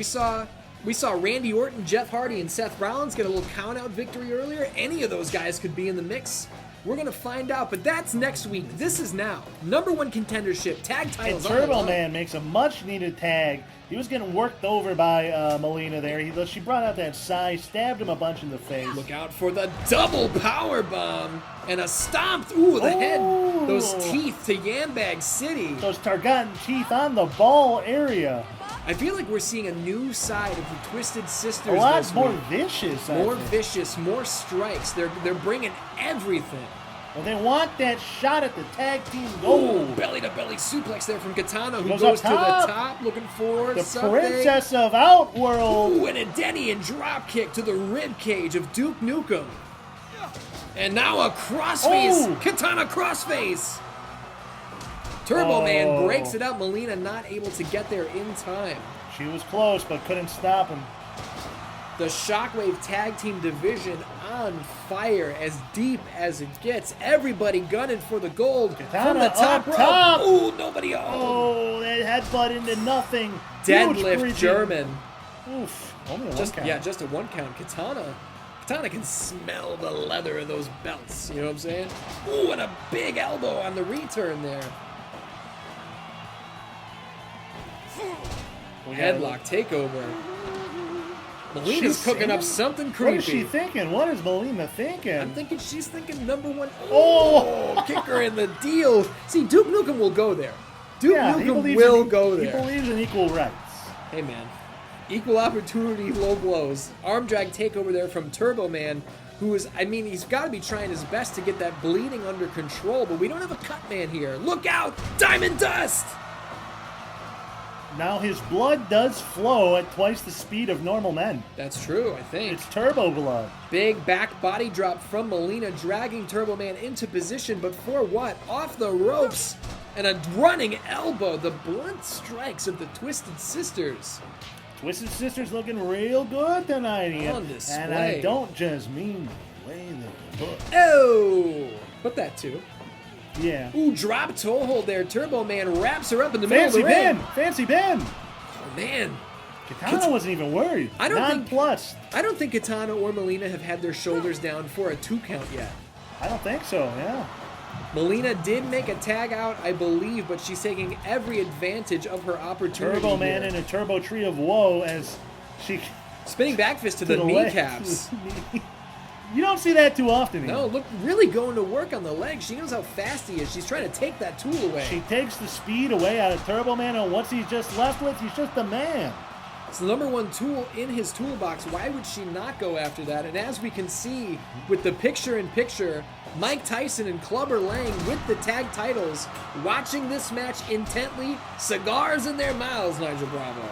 We saw Randy Orton, Jeff Hardy, and Seth Rollins get a little count-out victory earlier. Any of those guys could be in the mix. We're going to find out, but that's next week. This is now. #1 contendership, tag titles And on the Turbo line. Man makes a much-needed tag. He was getting worked over by Mileena there. She brought out that size, stabbed him a bunch in the face. Look out for the double power bomb and a stomped. Ooh, the head. Those teeth to Yambag City. Those Targotten teeth on the ball area. I feel like we're seeing a new side of the Twisted Sisters. A lot this more week. vicious. More I think. vicious, more strikes. They're bringing everything. Well, they want that shot at the tag team goal. Ooh, belly-to-belly suplex there from Katana, who Goes goes up to top. the top, looking for The something. Princess of Outworld. Ooh, and a Denny drop kick to the rib cage of Duke Nukem. And now a crossface. Oh. Katana crossface. Turbo Man breaks it up. Mileena not able to get there in time. She was close, but couldn't stop him. The Shockwave Tag Team division on fire, as deep as it gets. Everybody gunning for the gold from the top up rope. top. Ooh, nobody. Oh, that headbutt into nothing. Huge Deadlift bridging. German. Oof. Only a Just one count. yeah, just a 1 count. Kitana can smell the leather of those belts. You know what I'm saying? Ooh, and a big elbow on the return there. Headlock takeover. Melina's cooking up something creepy. What is she thinking? What is Mileena thinking? I'm thinking she's thinking #1. Oh! Kick her in the deal. See, Duke Nukem will go there. Duke he Nukem believes will in, go He there. believes in equal rights. Hey, man. Equal opportunity, low blows. Arm drag takeover there from Turboman, who is, I mean, he's got to be trying his best to get that bleeding under control, but we don't have a cut man here. Look out! Diamond Dust! Now his blood does flow at twice the speed of normal men. That's true, I think. It's turbo blood. Big back body drop from Mileena, dragging Turboman into position, but for what? Off the ropes! And a running elbow, the blunt strikes of the Twisted Sisters. Twisted Sisters looking real good tonight, Ian. On display. And I don't just mean the way they look. Oh! Put that too. Yeah. Ooh, drop toe hold there. Turboman wraps her up in the middle of Fancy the ring. pin! Fancy pin! Oh, man. Kitana wasn't even worried. I don't think- Nonplussed. I don't think Kitana or Mileena have had their shoulders down for a 2 count yet. I don't think so, yeah. Mileena did make a tag out, I believe, but she's taking every advantage of her opportunity. Turbo here. Man in a turbo tree of woe as she... Spinning back fist to the legs. kneecaps. You don't see that too often. No, Ian. look, really going to work on the legs. She knows how fast he is. She's trying to take that tool away. She takes the speed away out of Turbo Man, and what's he just left with? He's just a man. It's the #1 tool in his toolbox. Why would she not go after that? And as we can see with the picture-in-picture, Mike Tyson and Clubber Lang with the tag titles, watching this match intently, cigars in their mouths, Nigel Bravo.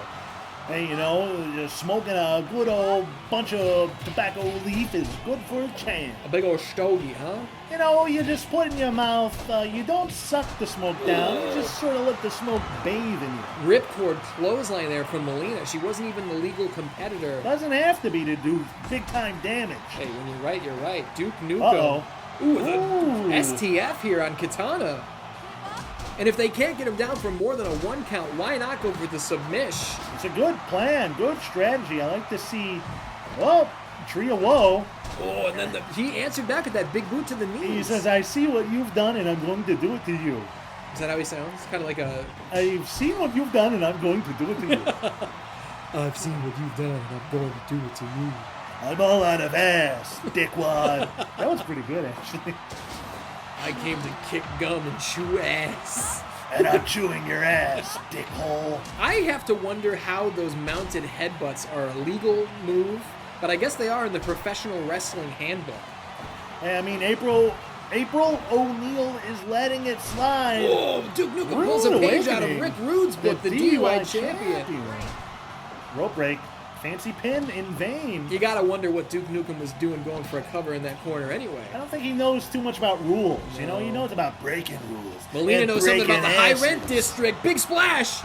Hey, you know, just smoking a good old bunch of tobacco leaf is good for a champ. A big old stogie, huh? You know, you just put it in your mouth. You don't suck the smoke down. You just sort of let the smoke bathe in you. Ripcord clothesline there from Mileena. She wasn't even the legal competitor. Doesn't have to be to do big-time damage. Hey, when you're right, you're right. Duke Nukem. Uh-oh. Ooh, the Ooh. STF here on Kitana. And if they can't get him down for more than a 1 count, why not go for the submission? It's a good plan, good strategy. I like to see, well, tree of woe. Oh, and then he answered back with that big boot to the knees. He says, I see what you've done and I'm going to do it to you. Is that how he sounds? Kind of like a... I've seen what you've done and I'm going to do it to you. I've seen what you've done, and I'm going to do it to you. I'm all out of ass, dickwad. That was pretty good, actually. I came to kick gum and chew ass. And I'm chewing your ass, dickhole. I have to wonder how those mounted headbutts are a legal move, but I guess they are in the professional wrestling handbook. Hey, I mean, April O'Neil is letting it slide. Oh, Duke Nukem pulls a Rude page out of awakening. Rick Rude's book, the DUI champion. Rope break. Fancy pin in vain. You gotta wonder what Duke Nukem was doing going for a cover in that corner anyway. I don't think he knows too much about rules. You know, he knows about breaking rules. Mileena and knows something about the breaking high asses. rent district. Big splash!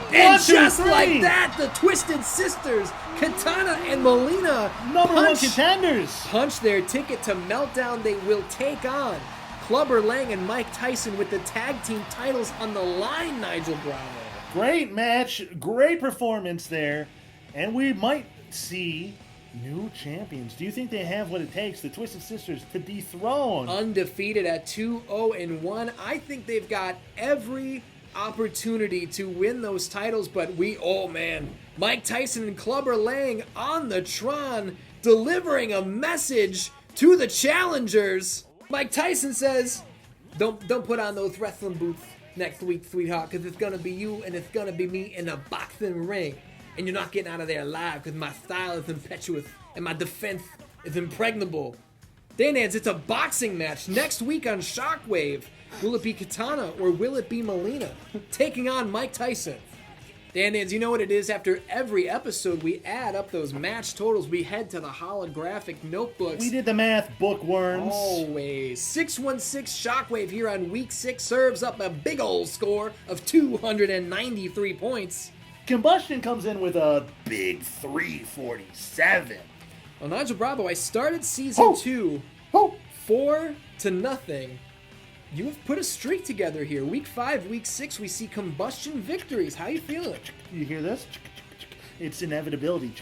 1, And 2, just 3. like that, the Twisted Sisters, Kitana and Mileena, #1 contenders. punch their ticket to Meltdown. They will take on Clubber Lang and Mike Tyson with the tag team titles on the line, Nigel Bravo. Great match, great performance there, and we might see new champions. Do you think they have what it takes, the Twisted Sisters, to dethrone? Undefeated at 2-0-1. I think they've got every opportunity to win those titles, but oh man, Mike Tyson and Clubber Lang on the Tron, delivering a message to the challengers. Mike Tyson says, don't put on those wrestling boots next week, sweetheart, because it's gonna be you and it's gonna be me in a boxing ring, and you're not getting out of there alive because my style is impetuous and my defense is impregnable. Dan-Ans, it's a boxing match next week on Shockwave. Will it be Kitana or will it be Mileena taking on Mike Tyson? Dan-Ans, you know what it is? After every episode, we add up those match totals. We head to the holographic notebooks. We did the math, bookworms. Always. 616 Shockwave here on week 6 serves up a big old score of 293 points. Combustion comes in with a big 347. Well, Nigel Bravo, I started season 2 Oh, 4-0. You have put a streak together here. Week 5, Week 6, we see combustion victories. How you feeling? You hear this? It's inevitability.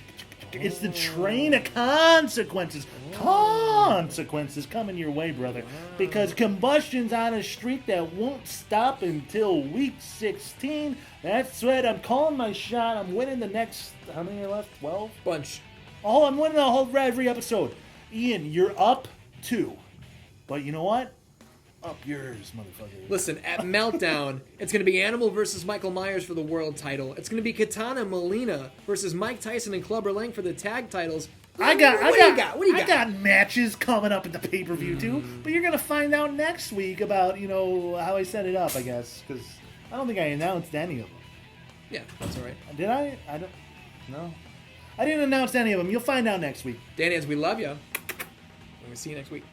It's the train of consequences. Consequences coming your way, brother. Because Combustion's on a streak that won't stop until week 16. That's right. I'm calling my shot. I'm winning the next, how many are left? 12? Bunch. Oh, I'm winning every episode. Ian, you're up 2. But you know what? Up yours, motherfucker. Listen, at Meltdown, it's going to be Animal versus Michael Myers for the world title. It's going to be Kitana Mileena versus Mike Tyson and Clubber Lang for the tag titles. I got got matches coming up at the pay-per-view too, but you're gonna find out next week about how I set it up, I guess, because I don't think I announced any of them. Yeah, that's all right. Did I? I don't. No, I didn't announce any of them. You'll find out next week. Danny, as we love you, we'll see you next week.